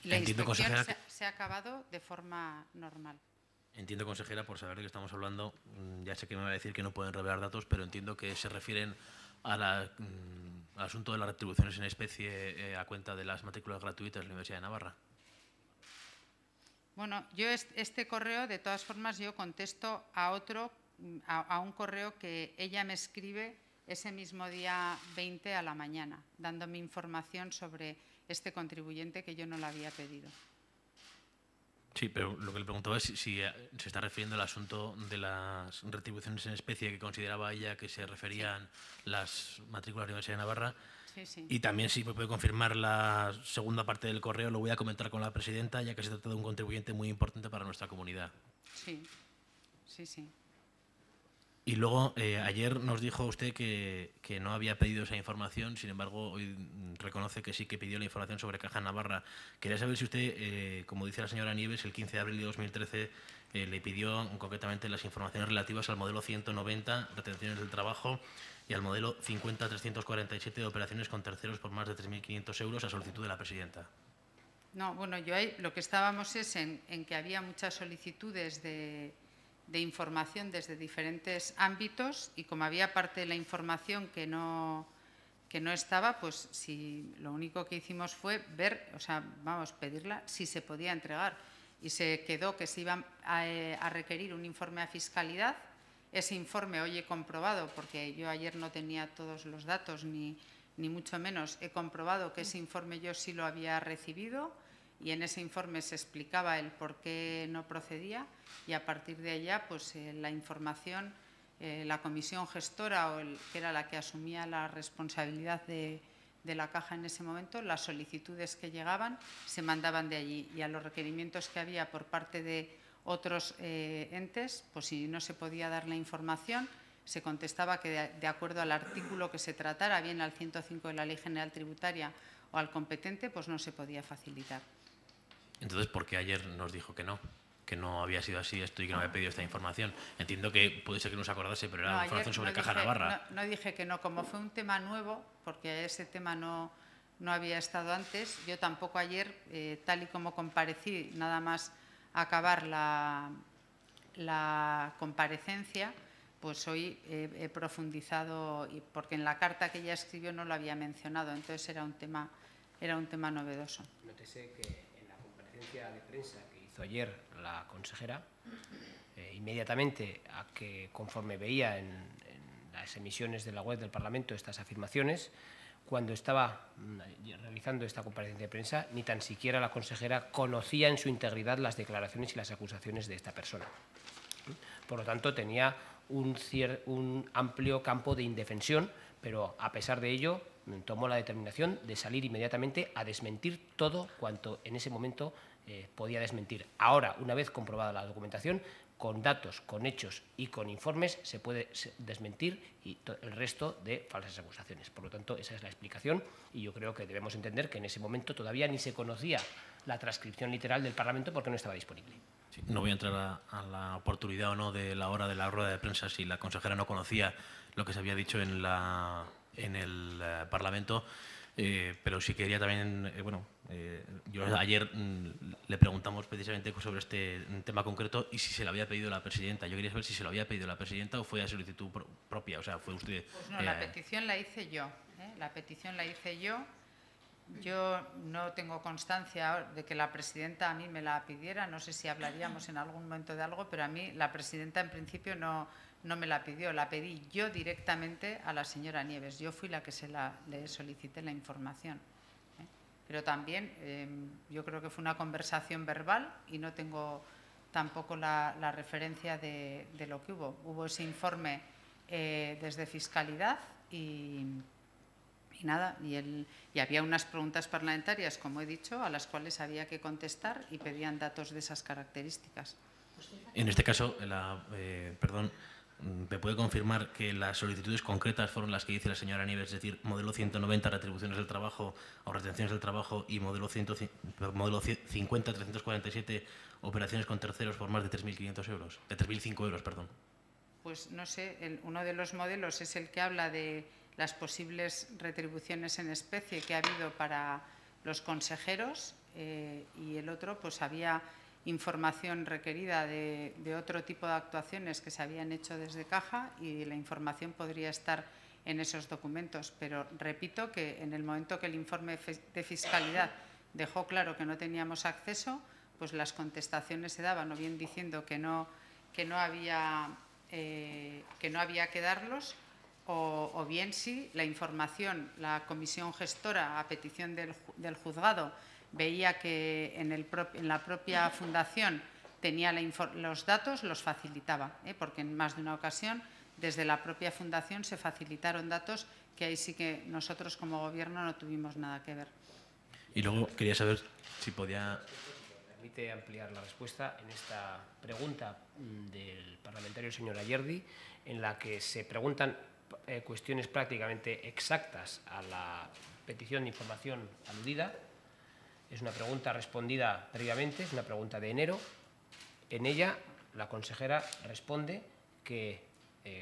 La inspección se ha acabado de forma normal. Entiendo, consejera, por saber de qué estamos hablando, ya sé que me va a decir que no pueden revelar datos, pero entiendo que se refieren al asunto de las retribuciones en especie a cuenta de las matrículas gratuitas de la Universidad de Navarra. Bueno, yo este correo, de todas formas, yo contesto a un correo que ella me escribe ese mismo día 20 a la mañana, dándome información sobre este contribuyente que yo no le había pedido. Sí, pero lo que le preguntaba es si se está refiriendo al asunto de las retribuciones en especie que consideraba ella que se referían las matrículas de la Universidad de Navarra. Sí, sí. Y también, si me puede confirmar la segunda parte del correo, lo voy a comentar con la presidenta, ya que se trata de un contribuyente muy importante para nuestra comunidad. Sí, sí, sí. Y luego, ayer nos dijo usted que no había pedido esa información, sin embargo, hoy reconoce que sí que pidió la información sobre Caja Navarra. Quería saber si usted, como dice la señora Nieves, el 15 de abril de 2013 le pidió concretamente las informaciones relativas al modelo 190, retenciones del trabajo, y al modelo 50-347 de operaciones con terceros por más de 3.500 euros a solicitud de la presidenta. No, bueno, yo ahí lo que estábamos es en que había muchas solicitudes de información desde diferentes ámbitos, y como había parte de la información que no estaba, pues si lo único que hicimos fue ver, o sea, vamos, pedirla si se podía entregar, y se quedó que se iba a requerir un informe a fiscalidad. Ese informe hoy he comprobado, porque yo ayer no tenía todos los datos ni mucho menos, he comprobado que ese informe yo sí lo había recibido, y en ese informe se explicaba el por qué no procedía, y a partir de allá, pues la información, la comisión gestora, que era la que asumía la responsabilidad de la Caja en ese momento, las solicitudes que llegaban se mandaban de allí, y a los requerimientos que había por parte de otros entes, pues si no se podía dar la información, se contestaba que de acuerdo al artículo que se tratara, bien al 105 de la Ley General Tributaria o al competente, pues no se podía facilitar. Entonces, ¿por qué ayer nos dijo que no había sido así esto y que no había pedido esta información? Entiendo que puede ser que no se acordase, pero era información sobre Caja Navarra. No dije que no, como fue un tema nuevo, porque ese tema no había estado antes. Yo tampoco ayer, tal y como comparecí, nada más acabar la comparecencia, pues hoy he profundizado, porque en la carta que ella escribió no lo había mencionado, entonces era un tema novedoso. Nótese que en la comparecencia de prensa que hizo hizo ayer la consejera, inmediatamente a que, conforme veía en las emisiones de la web del Parlamento estas afirmaciones, cuando estaba realizando esta comparecencia de prensa, ni tan siquiera la consejera conocía en su integridad las declaraciones y las acusaciones de esta persona. Por lo tanto, tenía un amplio campo de indefensión, pero a pesar de ello tomó la determinación de salir inmediatamente a desmentir todo cuanto en ese momento podía desmentir. Ahora, una vez comprobada la documentación, con datos, con hechos y con informes se puede desmentir y el resto de falsas acusaciones. Por lo tanto, esa es la explicación y yo creo que debemos entender que en ese momento todavía ni se conocía la transcripción literal del Parlamento porque no estaba disponible. Sí, no voy a entrar a la oportunidad o no de la hora de la rueda de prensa si la consejera no conocía lo que se había dicho en el Parlamento, pero sí quería también, yo ayer le preguntamos precisamente sobre este tema concreto y si se lo había pedido la presidenta. Yo quería saber si se lo había pedido la presidenta o fue a solicitud propia, o sea, fue usted. Pues no, la petición la hice yo, la petición la hice yo. Yo no tengo constancia de que la presidenta a mí me la pidiera, no sé si hablaríamos en algún momento de algo, pero a mí la presidenta en principio no me la pidió, la pedí yo directamente a la señora Nieves. Yo fui la que le solicité la información. Pero también yo creo que fue una conversación verbal y no tengo tampoco la referencia de lo que hubo. Hubo ese informe desde Fiscalidad y nada, y había unas preguntas parlamentarias, como he dicho, a las cuales había que contestar y pedían datos de esas características. En este caso, ¿me puede confirmar que las solicitudes concretas fueron las que dice la señora Nieves, es decir, modelo 190, retribuciones del trabajo o retenciones del trabajo, y modelo 50-347, operaciones con terceros por más de 3.500 euros, de 3.005 euros, perdón? Pues no sé, uno de los modelos es el que habla de las posibles retribuciones en especie que ha habido para los consejeros y el otro, pues había información requerida de otro tipo de actuaciones que se habían hecho desde Caja y la información podría estar en esos documentos. Pero repito que en el momento que el informe de Fiscalidad dejó claro que no teníamos acceso, pues las contestaciones se daban o bien diciendo que no había que darlos, o bien si la información, la comisión gestora a petición del juzgado veía que en la propia fundación tenía los datos, los facilitaba, porque en más de una ocasión desde la propia fundación se facilitaron datos que ahí sí que nosotros como gobierno no tuvimos nada que ver. Y luego quería saber si podía... Me permite ampliar la respuesta en esta pregunta del parlamentario señor Ayerdi, en la que se preguntan cuestiones prácticamente exactas a la petición de información aludida. Es una pregunta respondida previamente, es una pregunta de enero. En ella, la consejera responde que,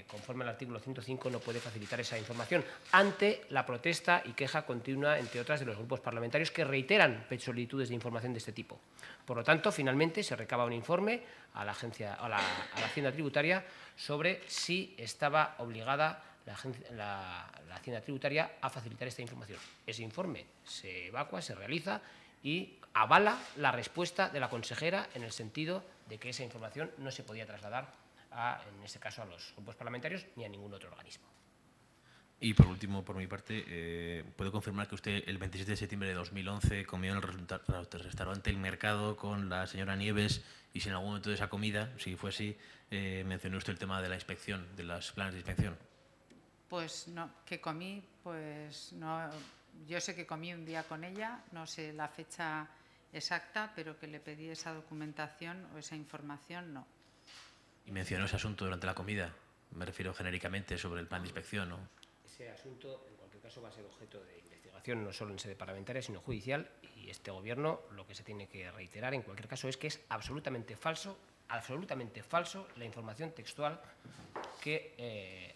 conforme al artículo 105, no puede facilitar esa información ante la protesta y queja continua, entre otras, de los grupos parlamentarios que reiteran solicitudes de información de este tipo. Por lo tanto, finalmente se recaba un informe a la Hacienda Tributaria sobre si estaba obligada la Hacienda Tributaria a facilitar esta información. Ese informe se evacua, se realiza y avala la respuesta de la consejera en el sentido de que esa información no se podía trasladar, en este caso, a los grupos parlamentarios ni a ningún otro organismo. Y por último, por mi parte, ¿puedo confirmar que usted el 27 de septiembre de 2011 comió en el restaurante El Mercado con la señora Nieves y si en algún momento de esa comida, si fue así, mencionó usted el tema de la inspección, de los planes de inspección? Pues no, que comí, pues no. Yo sé que comí un día con ella, no sé la fecha exacta, pero que le pedí esa documentación o esa información, no. ¿Y mencionó ese asunto durante la comida? Me refiero genéricamente sobre el plan de inspección, ¿no? Ese asunto, en cualquier caso, va a ser objeto de investigación, no solo en sede parlamentaria, sino judicial, y este Gobierno lo que se tiene que reiterar, en cualquier caso, es que es absolutamente falso la información textual que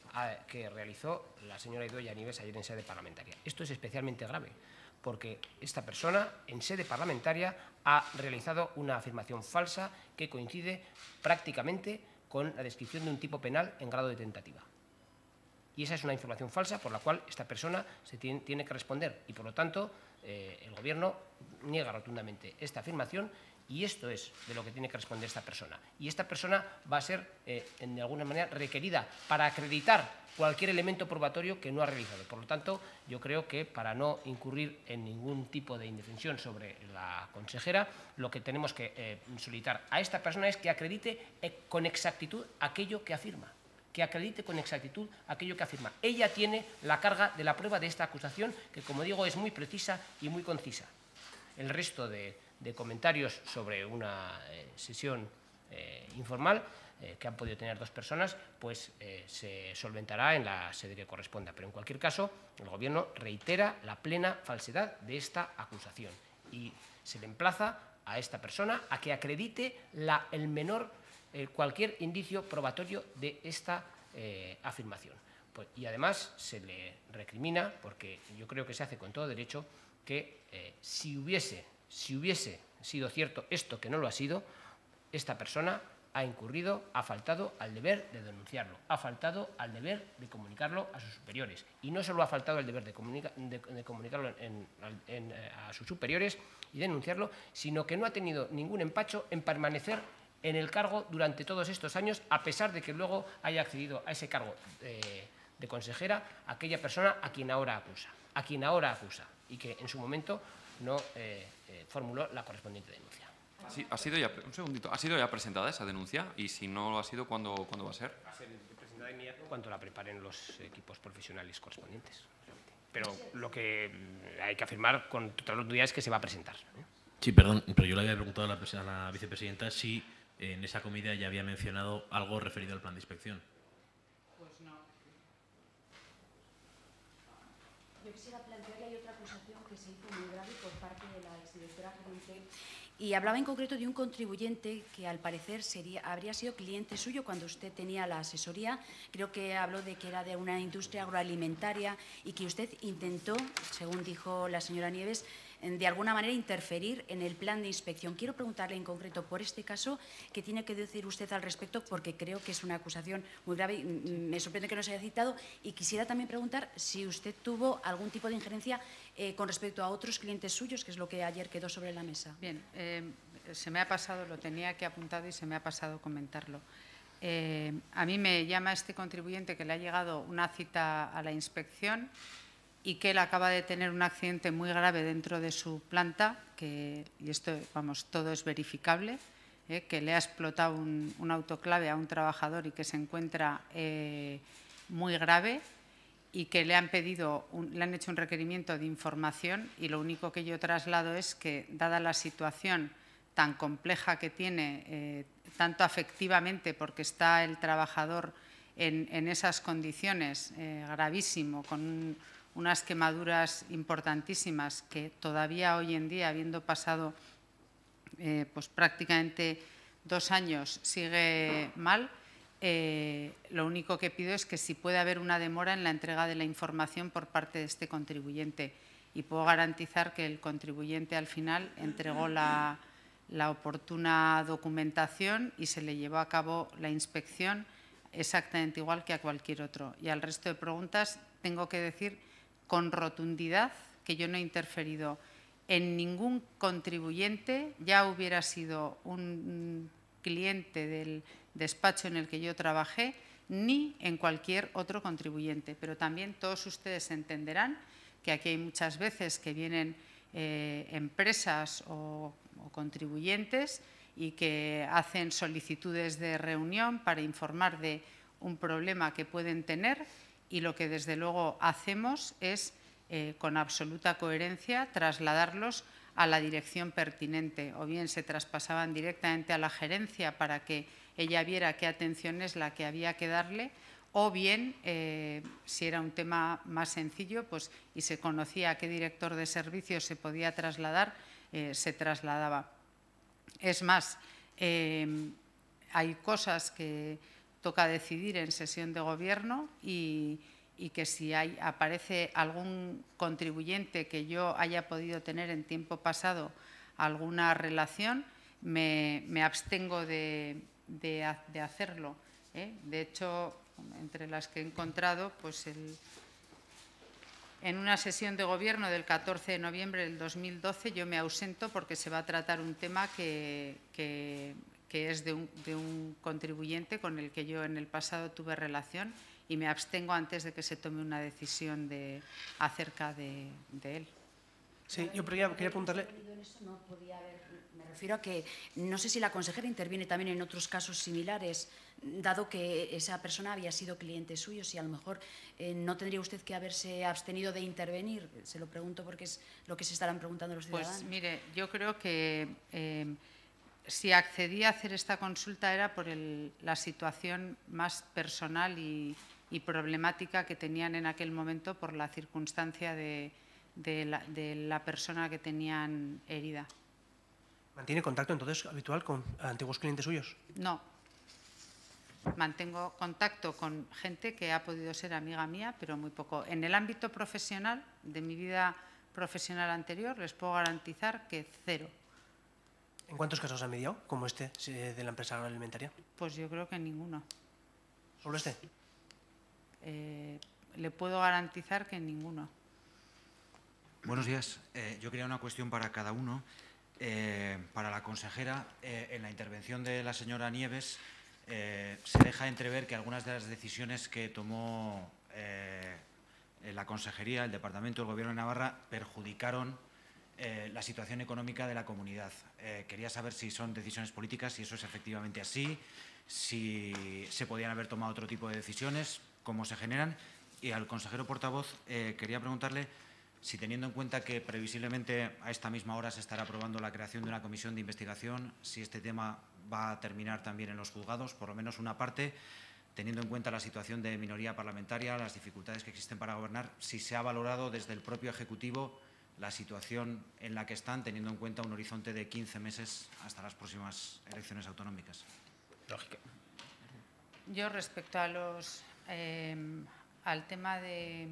realizó la señora Idoia Nieves ayer en sede parlamentaria. Esto es especialmente grave, porque esta persona en sede parlamentaria ha realizado una afirmación falsa que coincide prácticamente con la descripción de un tipo penal en grado de tentativa. Y esa es una información falsa por la cual esta persona tiene que responder y, por lo tanto, el Gobierno niega rotundamente esta afirmación Y esto es de lo que tiene que responder esta persona. Y esta persona va a ser, de alguna manera, requerida para acreditar cualquier elemento probatorio que no ha realizado. Por lo tanto, yo creo que para no incurrir en ningún tipo de indefensión sobre la consejera, lo que tenemos que solicitar a esta persona es que acredite con exactitud aquello que afirma. Que acredite con exactitud aquello que afirma. Ella tiene la carga de la prueba de esta acusación, que, como digo, es muy precisa y muy concisa. El resto de comentarios sobre una sesión informal que han podido tener dos personas, pues se solventará en la sede que corresponda. Pero en cualquier caso, el Gobierno reitera la plena falsedad de esta acusación y se le emplaza a esta persona a que acredite cualquier indicio probatorio de esta afirmación. Pues, y además se le recrimina, porque yo creo que se hace con todo derecho, que si hubiese sido cierto esto, que no lo ha sido, esta persona ha faltado al deber de denunciarlo, ha faltado al deber de comunicarlo a sus superiores. Y no solo ha faltado el deber de comunicarlo a sus superiores y denunciarlo, sino que no ha tenido ningún empacho en permanecer en el cargo durante todos estos años, a pesar de que luego haya accedido a ese cargo de consejera aquella persona a quien ahora acusa, y que en su momento no formuló la correspondiente denuncia. Sí, ¿ha sido ya presentada esa denuncia? Y si no lo ha sido, ¿cuándo va a ser? Va a ser presentada inmediatamente cuando la preparen los equipos profesionales correspondientes. Pero lo que hay que afirmar con total rotundidad es que se va a presentar. Sí, perdón, pero yo le había preguntado a la vicepresidenta si en esa comida ya había mencionado algo referido al plan de inspección. Pues no. Yo quisiera plantearle, hay otra acusación que se hizo muy grave por parte de la exdirectora gerente y hablaba en concreto de un contribuyente que al parecer habría sido cliente suyo cuando usted tenía la asesoría. Creo que habló de que era de una industria agroalimentaria y que usted intentó, según dijo la señora Nieves, de alguna manera interferir en el plan de inspección. Quiero preguntarle en concreto por este caso qué tiene que decir usted al respecto, porque creo que es una acusación muy grave y me sorprende que no se haya citado. Y quisiera también preguntar si usted tuvo algún tipo de injerencia con respecto a otros clientes suyos, que es lo que ayer quedó sobre la mesa. Bien, se me ha pasado, lo tenía que apuntado y se me ha pasado comentarlo. A mí me llama este contribuyente que le ha llegado una cita a la inspección y que él acaba de tener un accidente muy grave dentro de su planta, y esto, vamos, todo es verificable, que le ha explotado un autoclave a un trabajador y que se encuentra muy grave, y que le han hecho un requerimiento de información, y lo único que yo traslado es que, dada la situación tan compleja que tiene, tanto afectivamente, porque está el trabajador en esas condiciones, gravísimo, con unas quemaduras importantísimas, que todavía hoy en día, habiendo pasado pues prácticamente 2 años, sigue mal. Lo único que pido es que si puede haber una demora en la entrega de la información por parte de este contribuyente, y puedo garantizar que el contribuyente al final entregó la oportuna documentación y se le llevó a cabo la inspección exactamente igual que a cualquier otro. Y al resto de preguntas tengo que decir con rotundidad que yo no he interferido en ningún contribuyente, ya hubiera sido un cliente del despacho en el que yo trabajé, ni en cualquier otro contribuyente. Pero también todos ustedes entenderán que aquí hay muchas veces que vienen empresas o contribuyentes y que hacen solicitudes de reunión para informar de un problema que pueden tener, y lo que desde luego hacemos es, con absoluta coherencia, trasladarlos a la dirección pertinente, o bien se traspasaban directamente a la gerencia para que ella viera qué atención es la que había que darle, o bien, si era un tema más sencillo, pues, y se conocía a qué director de servicios se podía trasladar, se trasladaba. Es más, hay cosas que toca decidir en sesión de gobierno, y que si aparece algún contribuyente que yo haya podido tener en tiempo pasado alguna relación, me abstengo de hacerlo. De hecho, entre las que he encontrado, pues En una sesión de Gobierno del 14 de noviembre del 2012 yo me ausento porque se va a tratar un tema que es de un contribuyente con el que yo en el pasado tuve relación y me abstengo antes de que se tome una decisión acerca de él. Sí, yo quería preguntarle... Me refiero a que no sé si la consejera interviene también en otros casos similares, dado que esa persona había sido cliente suyo, si a lo mejor no tendría usted que haberse abstenido de intervenir. Se lo pregunto porque es lo que se estarán preguntando los ciudadanos. Pues mire, yo creo que si accedí a hacer esta consulta era por la situación más personal y problemática que tenían en aquel momento por la circunstancia de la persona que tenían herida. ¿Mantiene contacto entonces habitual con antiguos clientes suyos? No. Mantengo contacto con gente que ha podido ser amiga mía, pero muy poco. En el ámbito profesional, de mi vida profesional anterior, les puedo garantizar que cero. ¿En cuántos casos han mediado, como este de la empresa agroalimentaria? Pues yo creo que ninguno. ¿Solo este? Le puedo garantizar que ninguno. Buenos días. Yo quería una cuestión para cada uno. Para la consejera, en la intervención de la señora Nieves se deja entrever que algunas de las decisiones que tomó la consejería, el departamento, el Gobierno de Navarra perjudicaron la situación económica de la comunidad. Quería saber si son decisiones políticas, si eso es efectivamente así, si se podían haber tomado otro tipo de decisiones, cómo se generan. Y al consejero portavoz quería preguntarle si, teniendo en cuenta que previsiblemente a esta misma hora se estará aprobando la creación de una comisión de investigación, si este tema va a terminar también en los juzgados, por lo menos una parte, teniendo en cuenta la situación de minoría parlamentaria, las dificultades que existen para gobernar, si se ha valorado desde el propio Ejecutivo la situación en la que están, teniendo en cuenta un horizonte de 15 meses hasta las próximas elecciones autonómicas. Lógico. Yo, respecto a al tema de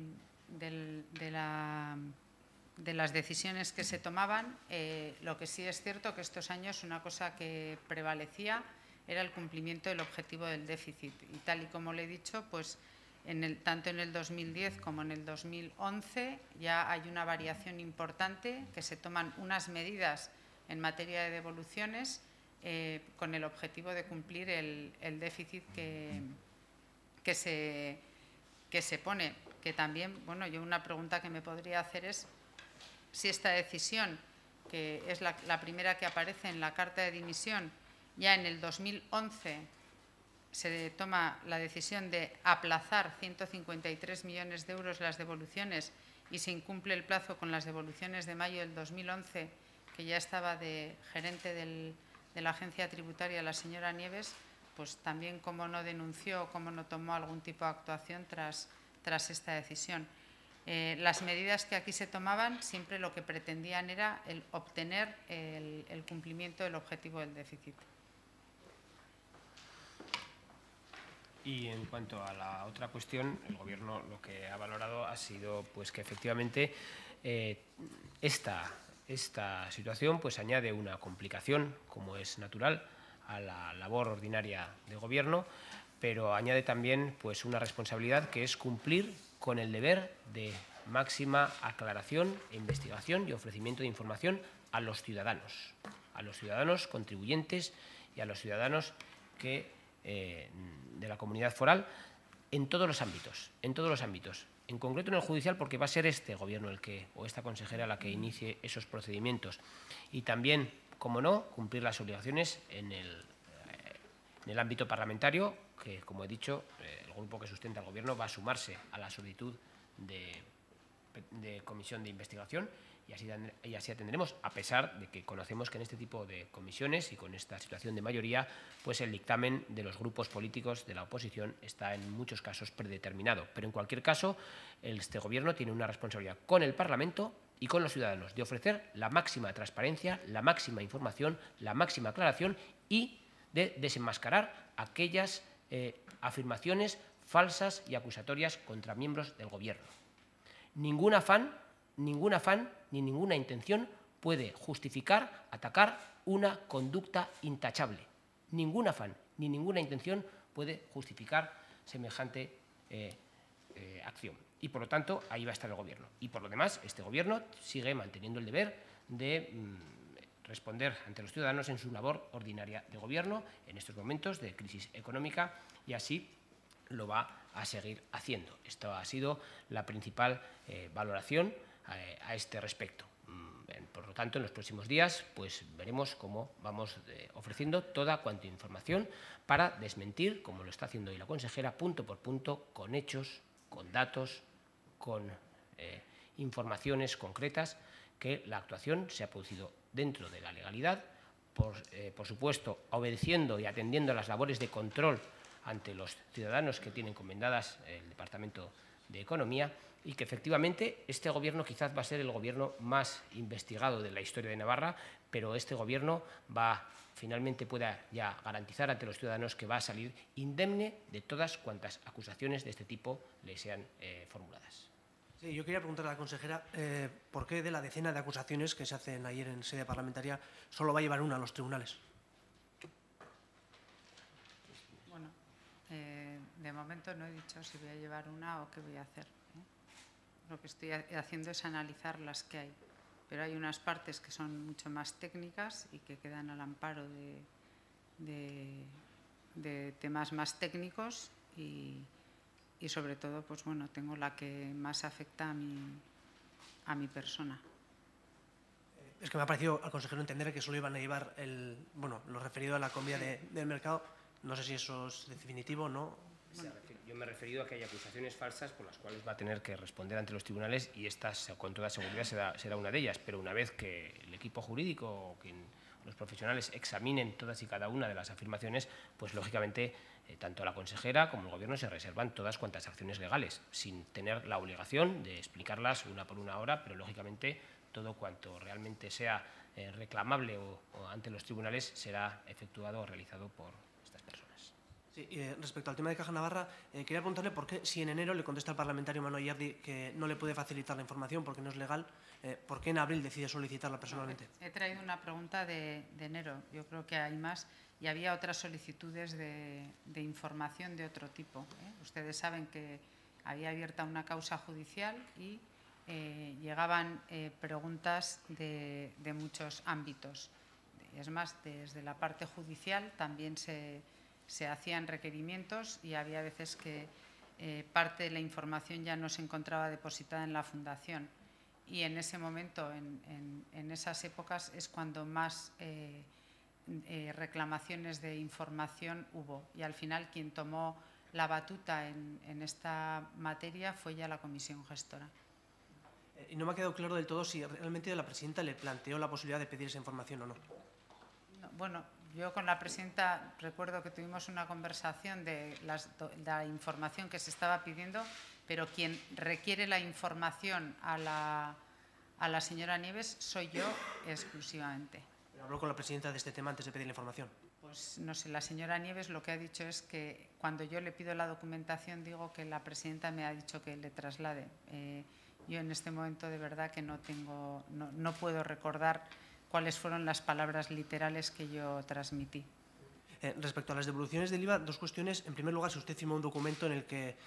las decisiones que se tomaban, lo que sí es cierto que estos años una cosa que prevalecía era el cumplimiento del objetivo del déficit. Y tal y como le he dicho, pues tanto en el 2010 como en el 2011 ya hay una variación importante, que se toman unas medidas en materia de devoluciones con el objetivo de cumplir el déficit que se pone. Que también, bueno, yo una pregunta que me podría hacer es si esta decisión, que es la primera que aparece en la carta de dimisión, ya en el 2011 se toma la decisión de aplazar 153 millones de euros las devoluciones y se incumple el plazo con las devoluciones de mayo del 2011, que ya estaba de gerente de la agencia tributaria la señora Nieves, pues también cómo no denunció, cómo no tomó algún tipo de actuación tras esta decisión. Las medidas que aquí se tomaban siempre lo que pretendían era obtener el cumplimiento del objetivo del déficit. Y en cuanto a la otra cuestión, el Gobierno lo que ha valorado ha sido pues que efectivamente esta situación pues añade una complicación, como es natural, a la labor ordinaria de Gobierno, pero añade también pues una responsabilidad, que es cumplir con el deber de máxima aclaración e investigación y ofrecimiento de información a los ciudadanos contribuyentes y a los ciudadanos de la comunidad foral en todos los ámbitos, en concreto en el judicial, porque va a ser este Gobierno o esta consejera la que inicie esos procedimientos, y también, como no, cumplir las obligaciones en el ámbito parlamentario, que, como he dicho, el grupo que sustenta el Gobierno va a sumarse a la solicitud de comisión de investigación, y así atendremos, a pesar de que conocemos que en este tipo de comisiones y con esta situación de mayoría, pues el dictamen de los grupos políticos de la oposición está en muchos casos predeterminado. Pero en cualquier caso, este Gobierno tiene una responsabilidad con el Parlamento y con los ciudadanos de ofrecer la máxima transparencia, la máxima información, la máxima aclaración y de desenmascarar aquellas afirmaciones falsas y acusatorias contra miembros del Gobierno. Ningún afán ni ninguna intención puede justificar, atacar una conducta intachable. Ningún afán ni ninguna intención puede justificar semejante acción. Y, por lo tanto, ahí va a estar el Gobierno. Y, por lo demás, este Gobierno sigue manteniendo el deber de responder ante los ciudadanos en su labor ordinaria de Gobierno en estos momentos de crisis económica, y así lo va a seguir haciendo. Esta ha sido la principal valoración a este respecto. Por lo tanto, en los próximos días pues veremos cómo vamos ofreciendo toda cuanta información para desmentir, como lo está haciendo hoy la consejera, punto por punto, con hechos, con datos, con informaciones concretas, que la actuación se ha producido dentro de la legalidad, por supuesto, obedeciendo y atendiendo a las labores de control ante los ciudadanos que tienen encomendadas el Departamento de Economía, y que efectivamente este Gobierno quizás va a ser el Gobierno más investigado de la historia de Navarra, pero este Gobierno finalmente pueda ya garantizar ante los ciudadanos que va a salir indemne de todas cuantas acusaciones de este tipo le sean formuladas. Sí, yo quería preguntar a la consejera por qué de la decena de acusaciones que se hacen ayer en sede parlamentaria solo va a llevar una a los tribunales. Bueno, de momento no he dicho si voy a llevar una o qué voy a hacer. Lo que estoy haciendo es analizar las que hay, pero hay unas partes que son mucho más técnicas y que quedan al amparo de temas más técnicos y sobre todo, pues bueno, tengo la que más afecta a mi persona. Es que me ha parecido al consejero entender que solo iban a llevar lo referido a la comida del mercado. No sé si eso es definitivo o no. Bueno, yo me he referido a que hay acusaciones falsas por las cuales va a tener que responder ante los tribunales, y esta, con toda seguridad, será una de ellas. Pero una vez que el equipo jurídico o los profesionales examinen todas y cada una de las afirmaciones, pues lógicamente tanto la consejera como el Gobierno se reservan todas cuantas acciones legales, sin tener la obligación de explicarlas una por una hora, pero lógicamente todo cuanto realmente sea reclamable o ante los tribunales será efectuado o realizado por estas personas. Sí, respecto al tema de Caja Navarra, quería preguntarle por qué, si en enero le contesta al parlamentario Manu Ayardi que no le puede facilitar la información porque no es legal, ¿por qué en abril decide solicitarla personalmente? He traído una pregunta de enero. Yo creo que hay más y había otras solicitudes de información de otro tipo. Ustedes saben que había abierta una causa judicial y llegaban preguntas de muchos ámbitos. Es más, desde la parte judicial también se hacían requerimientos y había veces que parte de la información ya no se encontraba depositada en la Fundación. Y en ese momento, en esas épocas, es cuando más reclamaciones de información hubo. Y al final quien tomó la batuta en esta materia fue ya la comisión gestora. Y no me ha quedado claro del todo si realmente la presidenta le planteó la posibilidad de pedir esa información o no. Bueno, yo con la presidenta recuerdo que tuvimos una conversación de la información que se estaba pidiendo, pero quien requiere la información a la señora Nieves soy yo exclusivamente. Pero habló con la presidenta de este tema antes de pedir la información. Pues no sé, la señora Nieves lo que ha dicho es que cuando yo le pido la documentación digo que la presidenta me ha dicho que le traslade. Yo en este momento de verdad que no puedo recordar cuáles fueron las palabras literales que yo transmití. Respecto a las devoluciones del IVA, dos cuestiones. En primer lugar, si usted firmó un documento en el que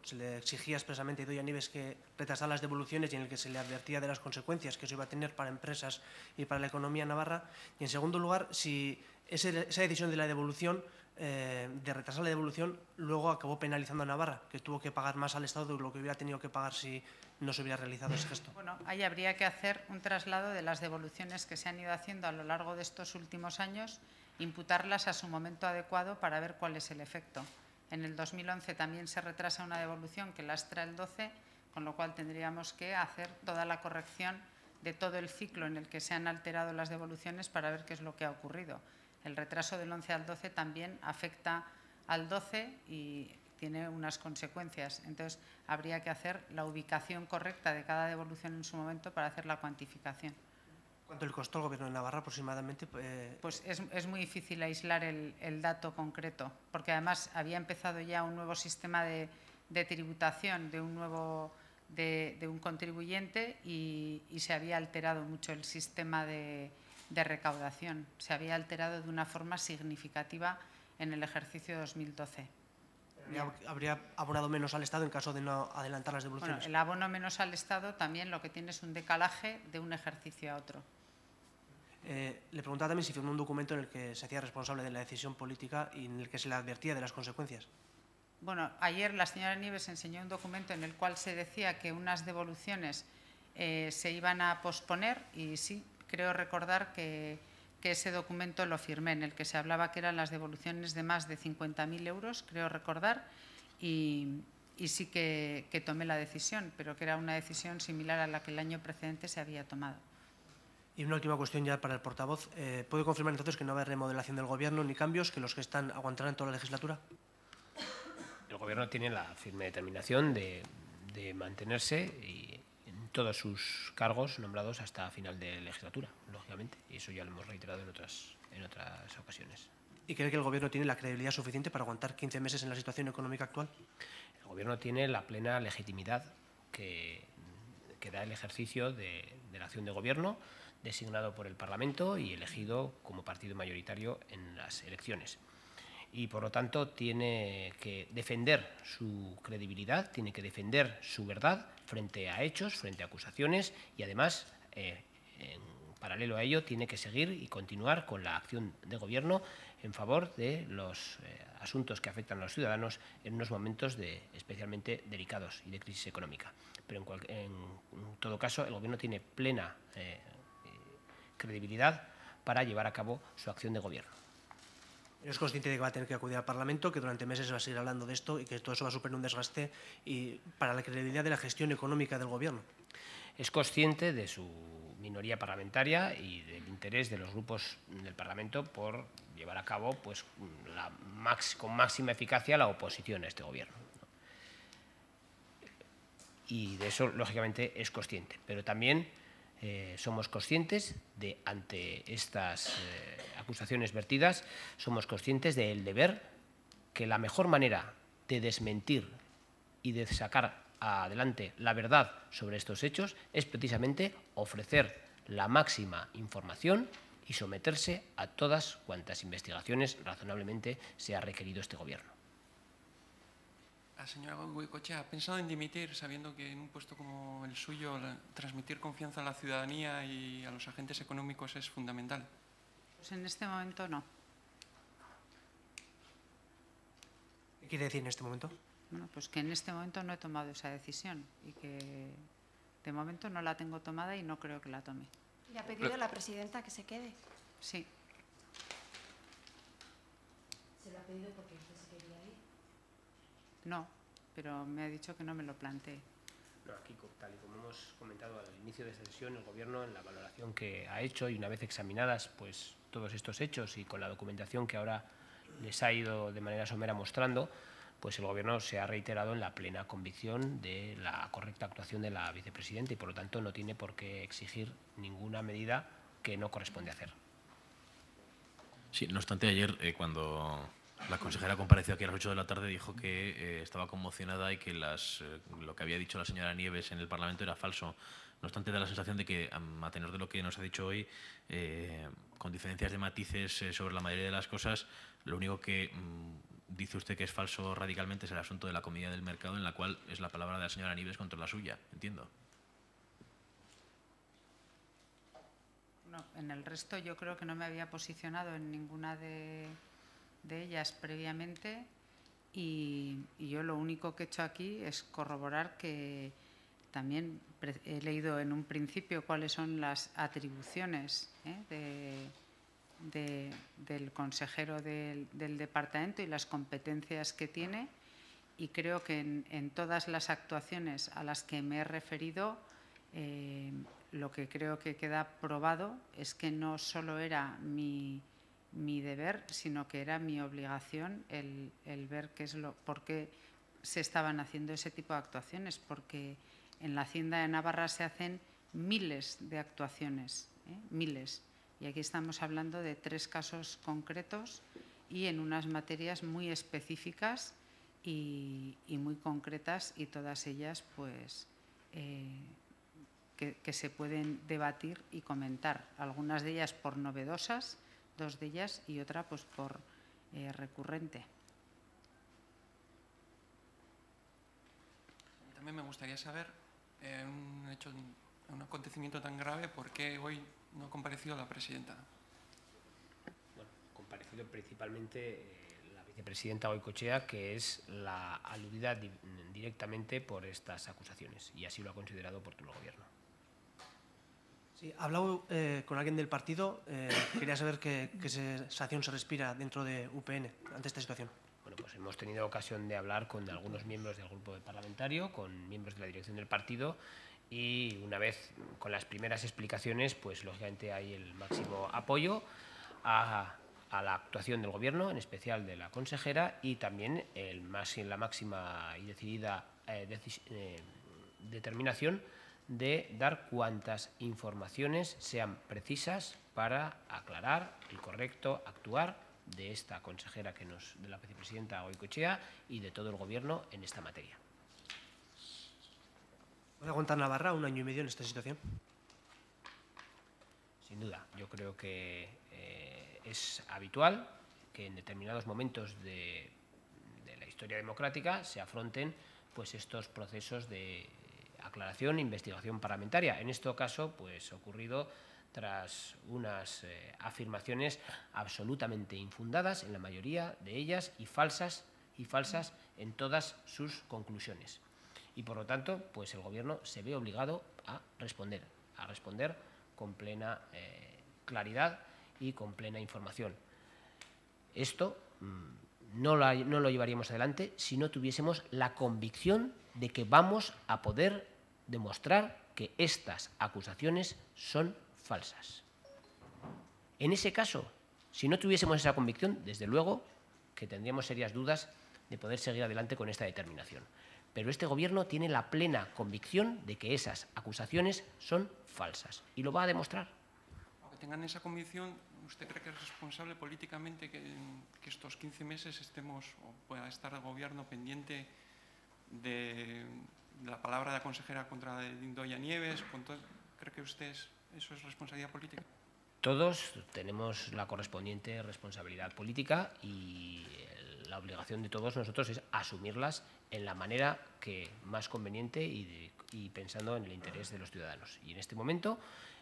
se le exigía expresamente a Idoia Nieves que retrasara las devoluciones y en el que se le advertía de las consecuencias que eso iba a tener para empresas y para la economía navarra. Y en segundo lugar, si esa decisión de la devolución, de retrasar la devolución, luego acabó penalizando a Navarra, que tuvo que pagar más al Estado de lo que hubiera tenido que pagar si no se hubiera realizado ese gesto. Bueno, ahí habría que hacer un traslado de las devoluciones que se han ido haciendo a lo largo de estos últimos años, imputarlas a su momento adecuado para ver cuál es el efecto. En el 2011 también se retrasa una devolución que lastra el 12, con lo cual tendríamos que hacer toda la corrección de todo el ciclo en el que se han alterado las devoluciones para ver qué es lo que ha ocurrido. El retraso del 11 al 12 también afecta al 12 y tiene unas consecuencias. Entonces, habría que hacer la ubicación correcta de cada devolución en su momento para hacer la cuantificación. ¿Cuánto le costó al Gobierno de Navarra aproximadamente? Pues es muy difícil aislar el dato concreto, porque además había empezado ya un nuevo sistema de tributación de un contribuyente y se había alterado mucho el sistema de recaudación. Se había alterado de una forma significativa en el ejercicio 2012. ¿Habría abonado menos al Estado en caso de no adelantar las devoluciones? Bueno, el abono menos al Estado también lo que tiene es un decalaje de un ejercicio a otro. Le preguntaba también si firmó un documento en el que se hacía responsable de la decisión política y en el que se le advertía de las consecuencias. Bueno, ayer la señora Nieves enseñó un documento en el cual se decía que unas devoluciones se iban a posponer y sí, creo recordar que ese documento lo firmé, en el que se hablaba que eran las devoluciones de más de 50.000 euros, creo recordar, y sí que tomé la decisión, pero que era una decisión similar a la que el año precedente se había tomado. Y una última cuestión ya para el portavoz. ¿Puede confirmar entonces que no va a haber remodelación del Gobierno ni cambios, que los que están aguantarán toda la legislatura? El Gobierno tiene la firme determinación de mantenerse en todos sus cargos nombrados hasta final de legislatura, lógicamente. Y eso ya lo hemos reiterado en otras ocasiones. ¿Y cree que el Gobierno tiene la credibilidad suficiente para aguantar 15 meses en la situación económica actual? El Gobierno tiene la plena legitimidad que da el ejercicio de la acción de Gobierno, designado por el Parlamento y elegido como partido mayoritario en las elecciones. Y, por lo tanto, tiene que defender su credibilidad, tiene que defender su verdad frente a hechos, frente a acusaciones y, además, en paralelo a ello, tiene que seguir y continuar con la acción de Gobierno en favor de los asuntos que afectan a los ciudadanos en unos momentos especialmente delicados y de crisis económica. Pero, en todo caso, el Gobierno tiene plena credibilidad para llevar a cabo su acción de Gobierno. ¿Es consciente de que va a tener que acudir al Parlamento, que durante meses va a seguir hablando de esto y que todo eso va a suponer un desgaste y para la credibilidad de la gestión económica del Gobierno? Es consciente de su minoría parlamentaria y del interés de los grupos del Parlamento por llevar a cabo pues, con máxima eficacia la oposición a este Gobierno. Y de eso, lógicamente, es consciente. Pero también somos conscientes de, ante estas acusaciones vertidas, somos conscientes del deber que la mejor manera de desmentir y de sacar adelante la verdad sobre estos hechos es precisamente ofrecer la máxima información y someterse a todas cuantas investigaciones razonablemente se ha requerido este Gobierno. La señora Goicoechea, ¿ha pensado en dimitir sabiendo que en un puesto como el suyo transmitir confianza a la ciudadanía y a los agentes económicos es fundamental? Pues en este momento no. ¿Qué quiere decir en este momento? Bueno, pues que en este momento no he tomado esa decisión y que de momento no la tengo tomada y no creo que la tome. ¿Le ha pedido a la presidenta que se quede? Sí. ¿Se lo ha pedido porque usted se quería ir? No, pero me ha dicho que no me lo plantee. No, aquí, tal y como hemos comentado al inicio de esta sesión, el Gobierno, en la valoración que ha hecho y una vez examinadas pues, todos estos hechos y con la documentación que ahora les ha ido de manera somera mostrando, pues el Gobierno se ha reiterado en la plena convicción de la correcta actuación de la vicepresidenta y, por lo tanto, no tiene por qué exigir ninguna medida que no corresponde hacer. Sí, no obstante, ayer, cuando la consejera compareció aquí a las 8 de la tarde, dijo que estaba conmocionada y que lo que había dicho la señora Nieves en el Parlamento era falso. No obstante, da la sensación de que, a tenor de lo que nos ha dicho hoy, con diferencias de matices sobre la mayoría de las cosas, lo único que dice usted que es falso radicalmente es el asunto de la comida del mercado, en la cual es la palabra de la señora Nieves contra la suya, entiendo. No, en el resto yo creo que no me había posicionado en ninguna de ellas previamente y yo lo único que he hecho aquí es corroborar que también he leído en un principio cuáles son las atribuciones del consejero del departamento y las competencias que tiene y creo que en todas las actuaciones a las que me he referido lo que creo que queda probado es que no solo era mi deber, sino que era mi obligación el ver por qué se estaban haciendo ese tipo de actuaciones, porque en la Hacienda de Navarra se hacen miles de actuaciones, miles. Y aquí estamos hablando de 3 casos concretos y en unas materias muy específicas y muy concretas y todas ellas pues que se pueden debatir y comentar. Algunas de ellas por novedosas, 2 de ellas y otra pues por recurrente. También me gustaría saber, un acontecimiento tan grave, ¿por qué hoy no ha comparecido la presidenta? Bueno, comparecido principalmente la vicepresidenta Goicoechea, que es la aludida directamente por estas acusaciones, y así lo ha considerado oportuno el Gobierno. Sí, ha hablado con alguien del partido. Quería saber qué sensación se respira dentro de UPN ante esta situación. Bueno, pues hemos tenido ocasión de hablar con algunos miembros del grupo parlamentario, con miembros de la dirección del partido, y una vez con las primeras explicaciones, pues lógicamente hay el máximo apoyo a la actuación del Gobierno, en especial de la consejera, y también la máxima y decidida determinación de dar cuantas informaciones sean precisas para aclarar el correcto actuar de esta consejera de la vicepresidenta Goicoechea y de todo el Gobierno en esta materia. ¿Puede aguantar Navarra 1 año y medio en esta situación? Sin duda, yo creo que es habitual que en determinados momentos de la historia democrática se afronten pues estos procesos de aclaración e investigación parlamentaria. En este caso, pues ocurrido tras unas afirmaciones absolutamente infundadas en la mayoría de ellas y falsas en todas sus conclusiones. Y por lo tanto, pues el Gobierno se ve obligado a responder con plena claridad y con plena información. Esto no lo llevaríamos adelante si no tuviésemos la convicción de que vamos a poder demostrar que estas acusaciones son falsas. En ese caso, si no tuviésemos esa convicción, desde luego que tendríamos serias dudas de poder seguir adelante con esta determinación. Pero este Gobierno tiene la plena convicción de que esas acusaciones son falsas y lo va a demostrar. Aunque tengan esa convicción, ¿usted cree que es responsable políticamente que estos 15 meses estemos o pueda estar el Gobierno pendiente de la palabra de la consejera contra Doña Nieves? ¿Cree que eso es responsabilidad política? Todos tenemos la correspondiente responsabilidad política y la obligación de todos nosotros es asumirlas en la manera que más conveniente y pensando en el interés de los ciudadanos. Y en este momento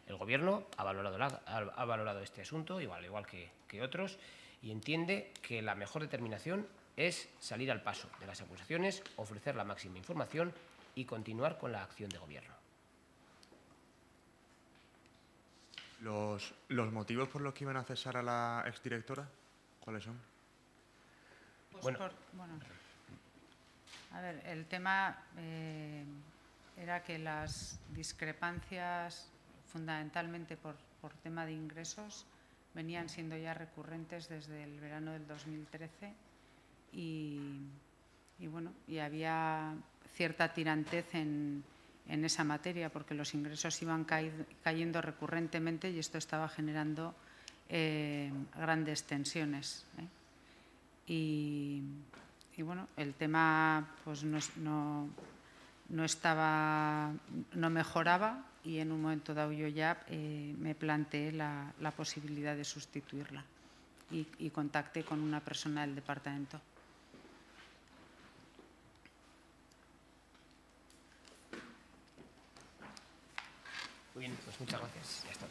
el Gobierno ha valorado este asunto, al igual que otros, y entiende que la mejor determinación es salir al paso de las acusaciones, ofrecer la máxima información y continuar con la acción de Gobierno. ¿Los motivos por los que iban a cesar a la exdirectora, cuáles son? Pues a ver, el tema era que las discrepancias, fundamentalmente por tema de ingresos, venían siendo ya recurrentes desde el verano del 2013 y había cierta tirantez en esa materia porque los ingresos iban cayendo recurrentemente y esto estaba generando grandes tensiones. Y bueno, el tema pues no mejoraba y en un momento dado yo ya me planteé la posibilidad de sustituirla y contacté con una persona del departamento. Muy bien, pues muchas gracias. Ya está.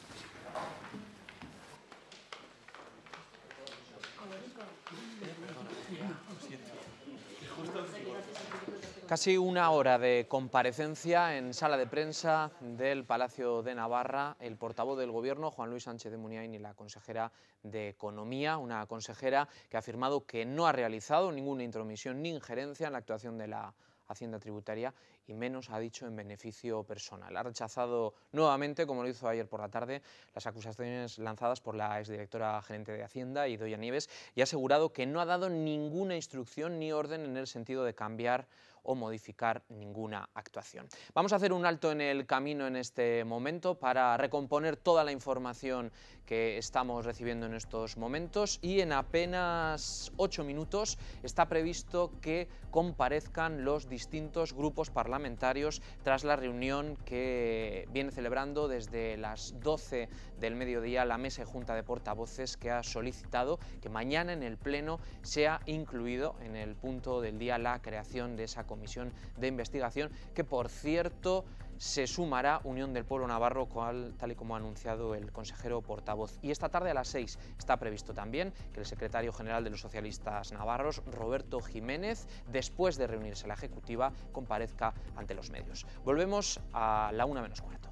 Casi una hora de comparecencia en sala de prensa del Palacio de Navarra, el portavoz del Gobierno, Juan Luis Sánchez de Muniain, y la consejera de Economía, una consejera que ha afirmado que no ha realizado ninguna intromisión ni injerencia en la actuación de la Hacienda Tributaria y menos, ha dicho, en beneficio personal. Ha rechazado nuevamente, como lo hizo ayer por la tarde, las acusaciones lanzadas por la exdirectora gerente de Hacienda, Idoia Nieves, y ha asegurado que no ha dado ninguna instrucción ni orden en el sentido de cambiar o modificar ninguna actuación. Vamos a hacer un alto en el camino en este momento para recomponer toda la información que estamos recibiendo en estos momentos y en apenas 8 minutos está previsto que comparezcan los distintos grupos parlamentarios tras la reunión que viene celebrando desde las 12 del mediodía la mesa de junta de portavoces, que ha solicitado que mañana en el pleno sea incluido en el punto del día la creación de esa comisión de investigación, que por cierto se sumará Unión del Pueblo Navarro, tal y como ha anunciado el consejero portavoz. Y esta tarde a las 6 está previsto también que el secretario general de los socialistas navarros, Roberto Jiménez, después de reunirse la ejecutiva, comparezca ante los medios. Volvemos a la 1 menos cuarto.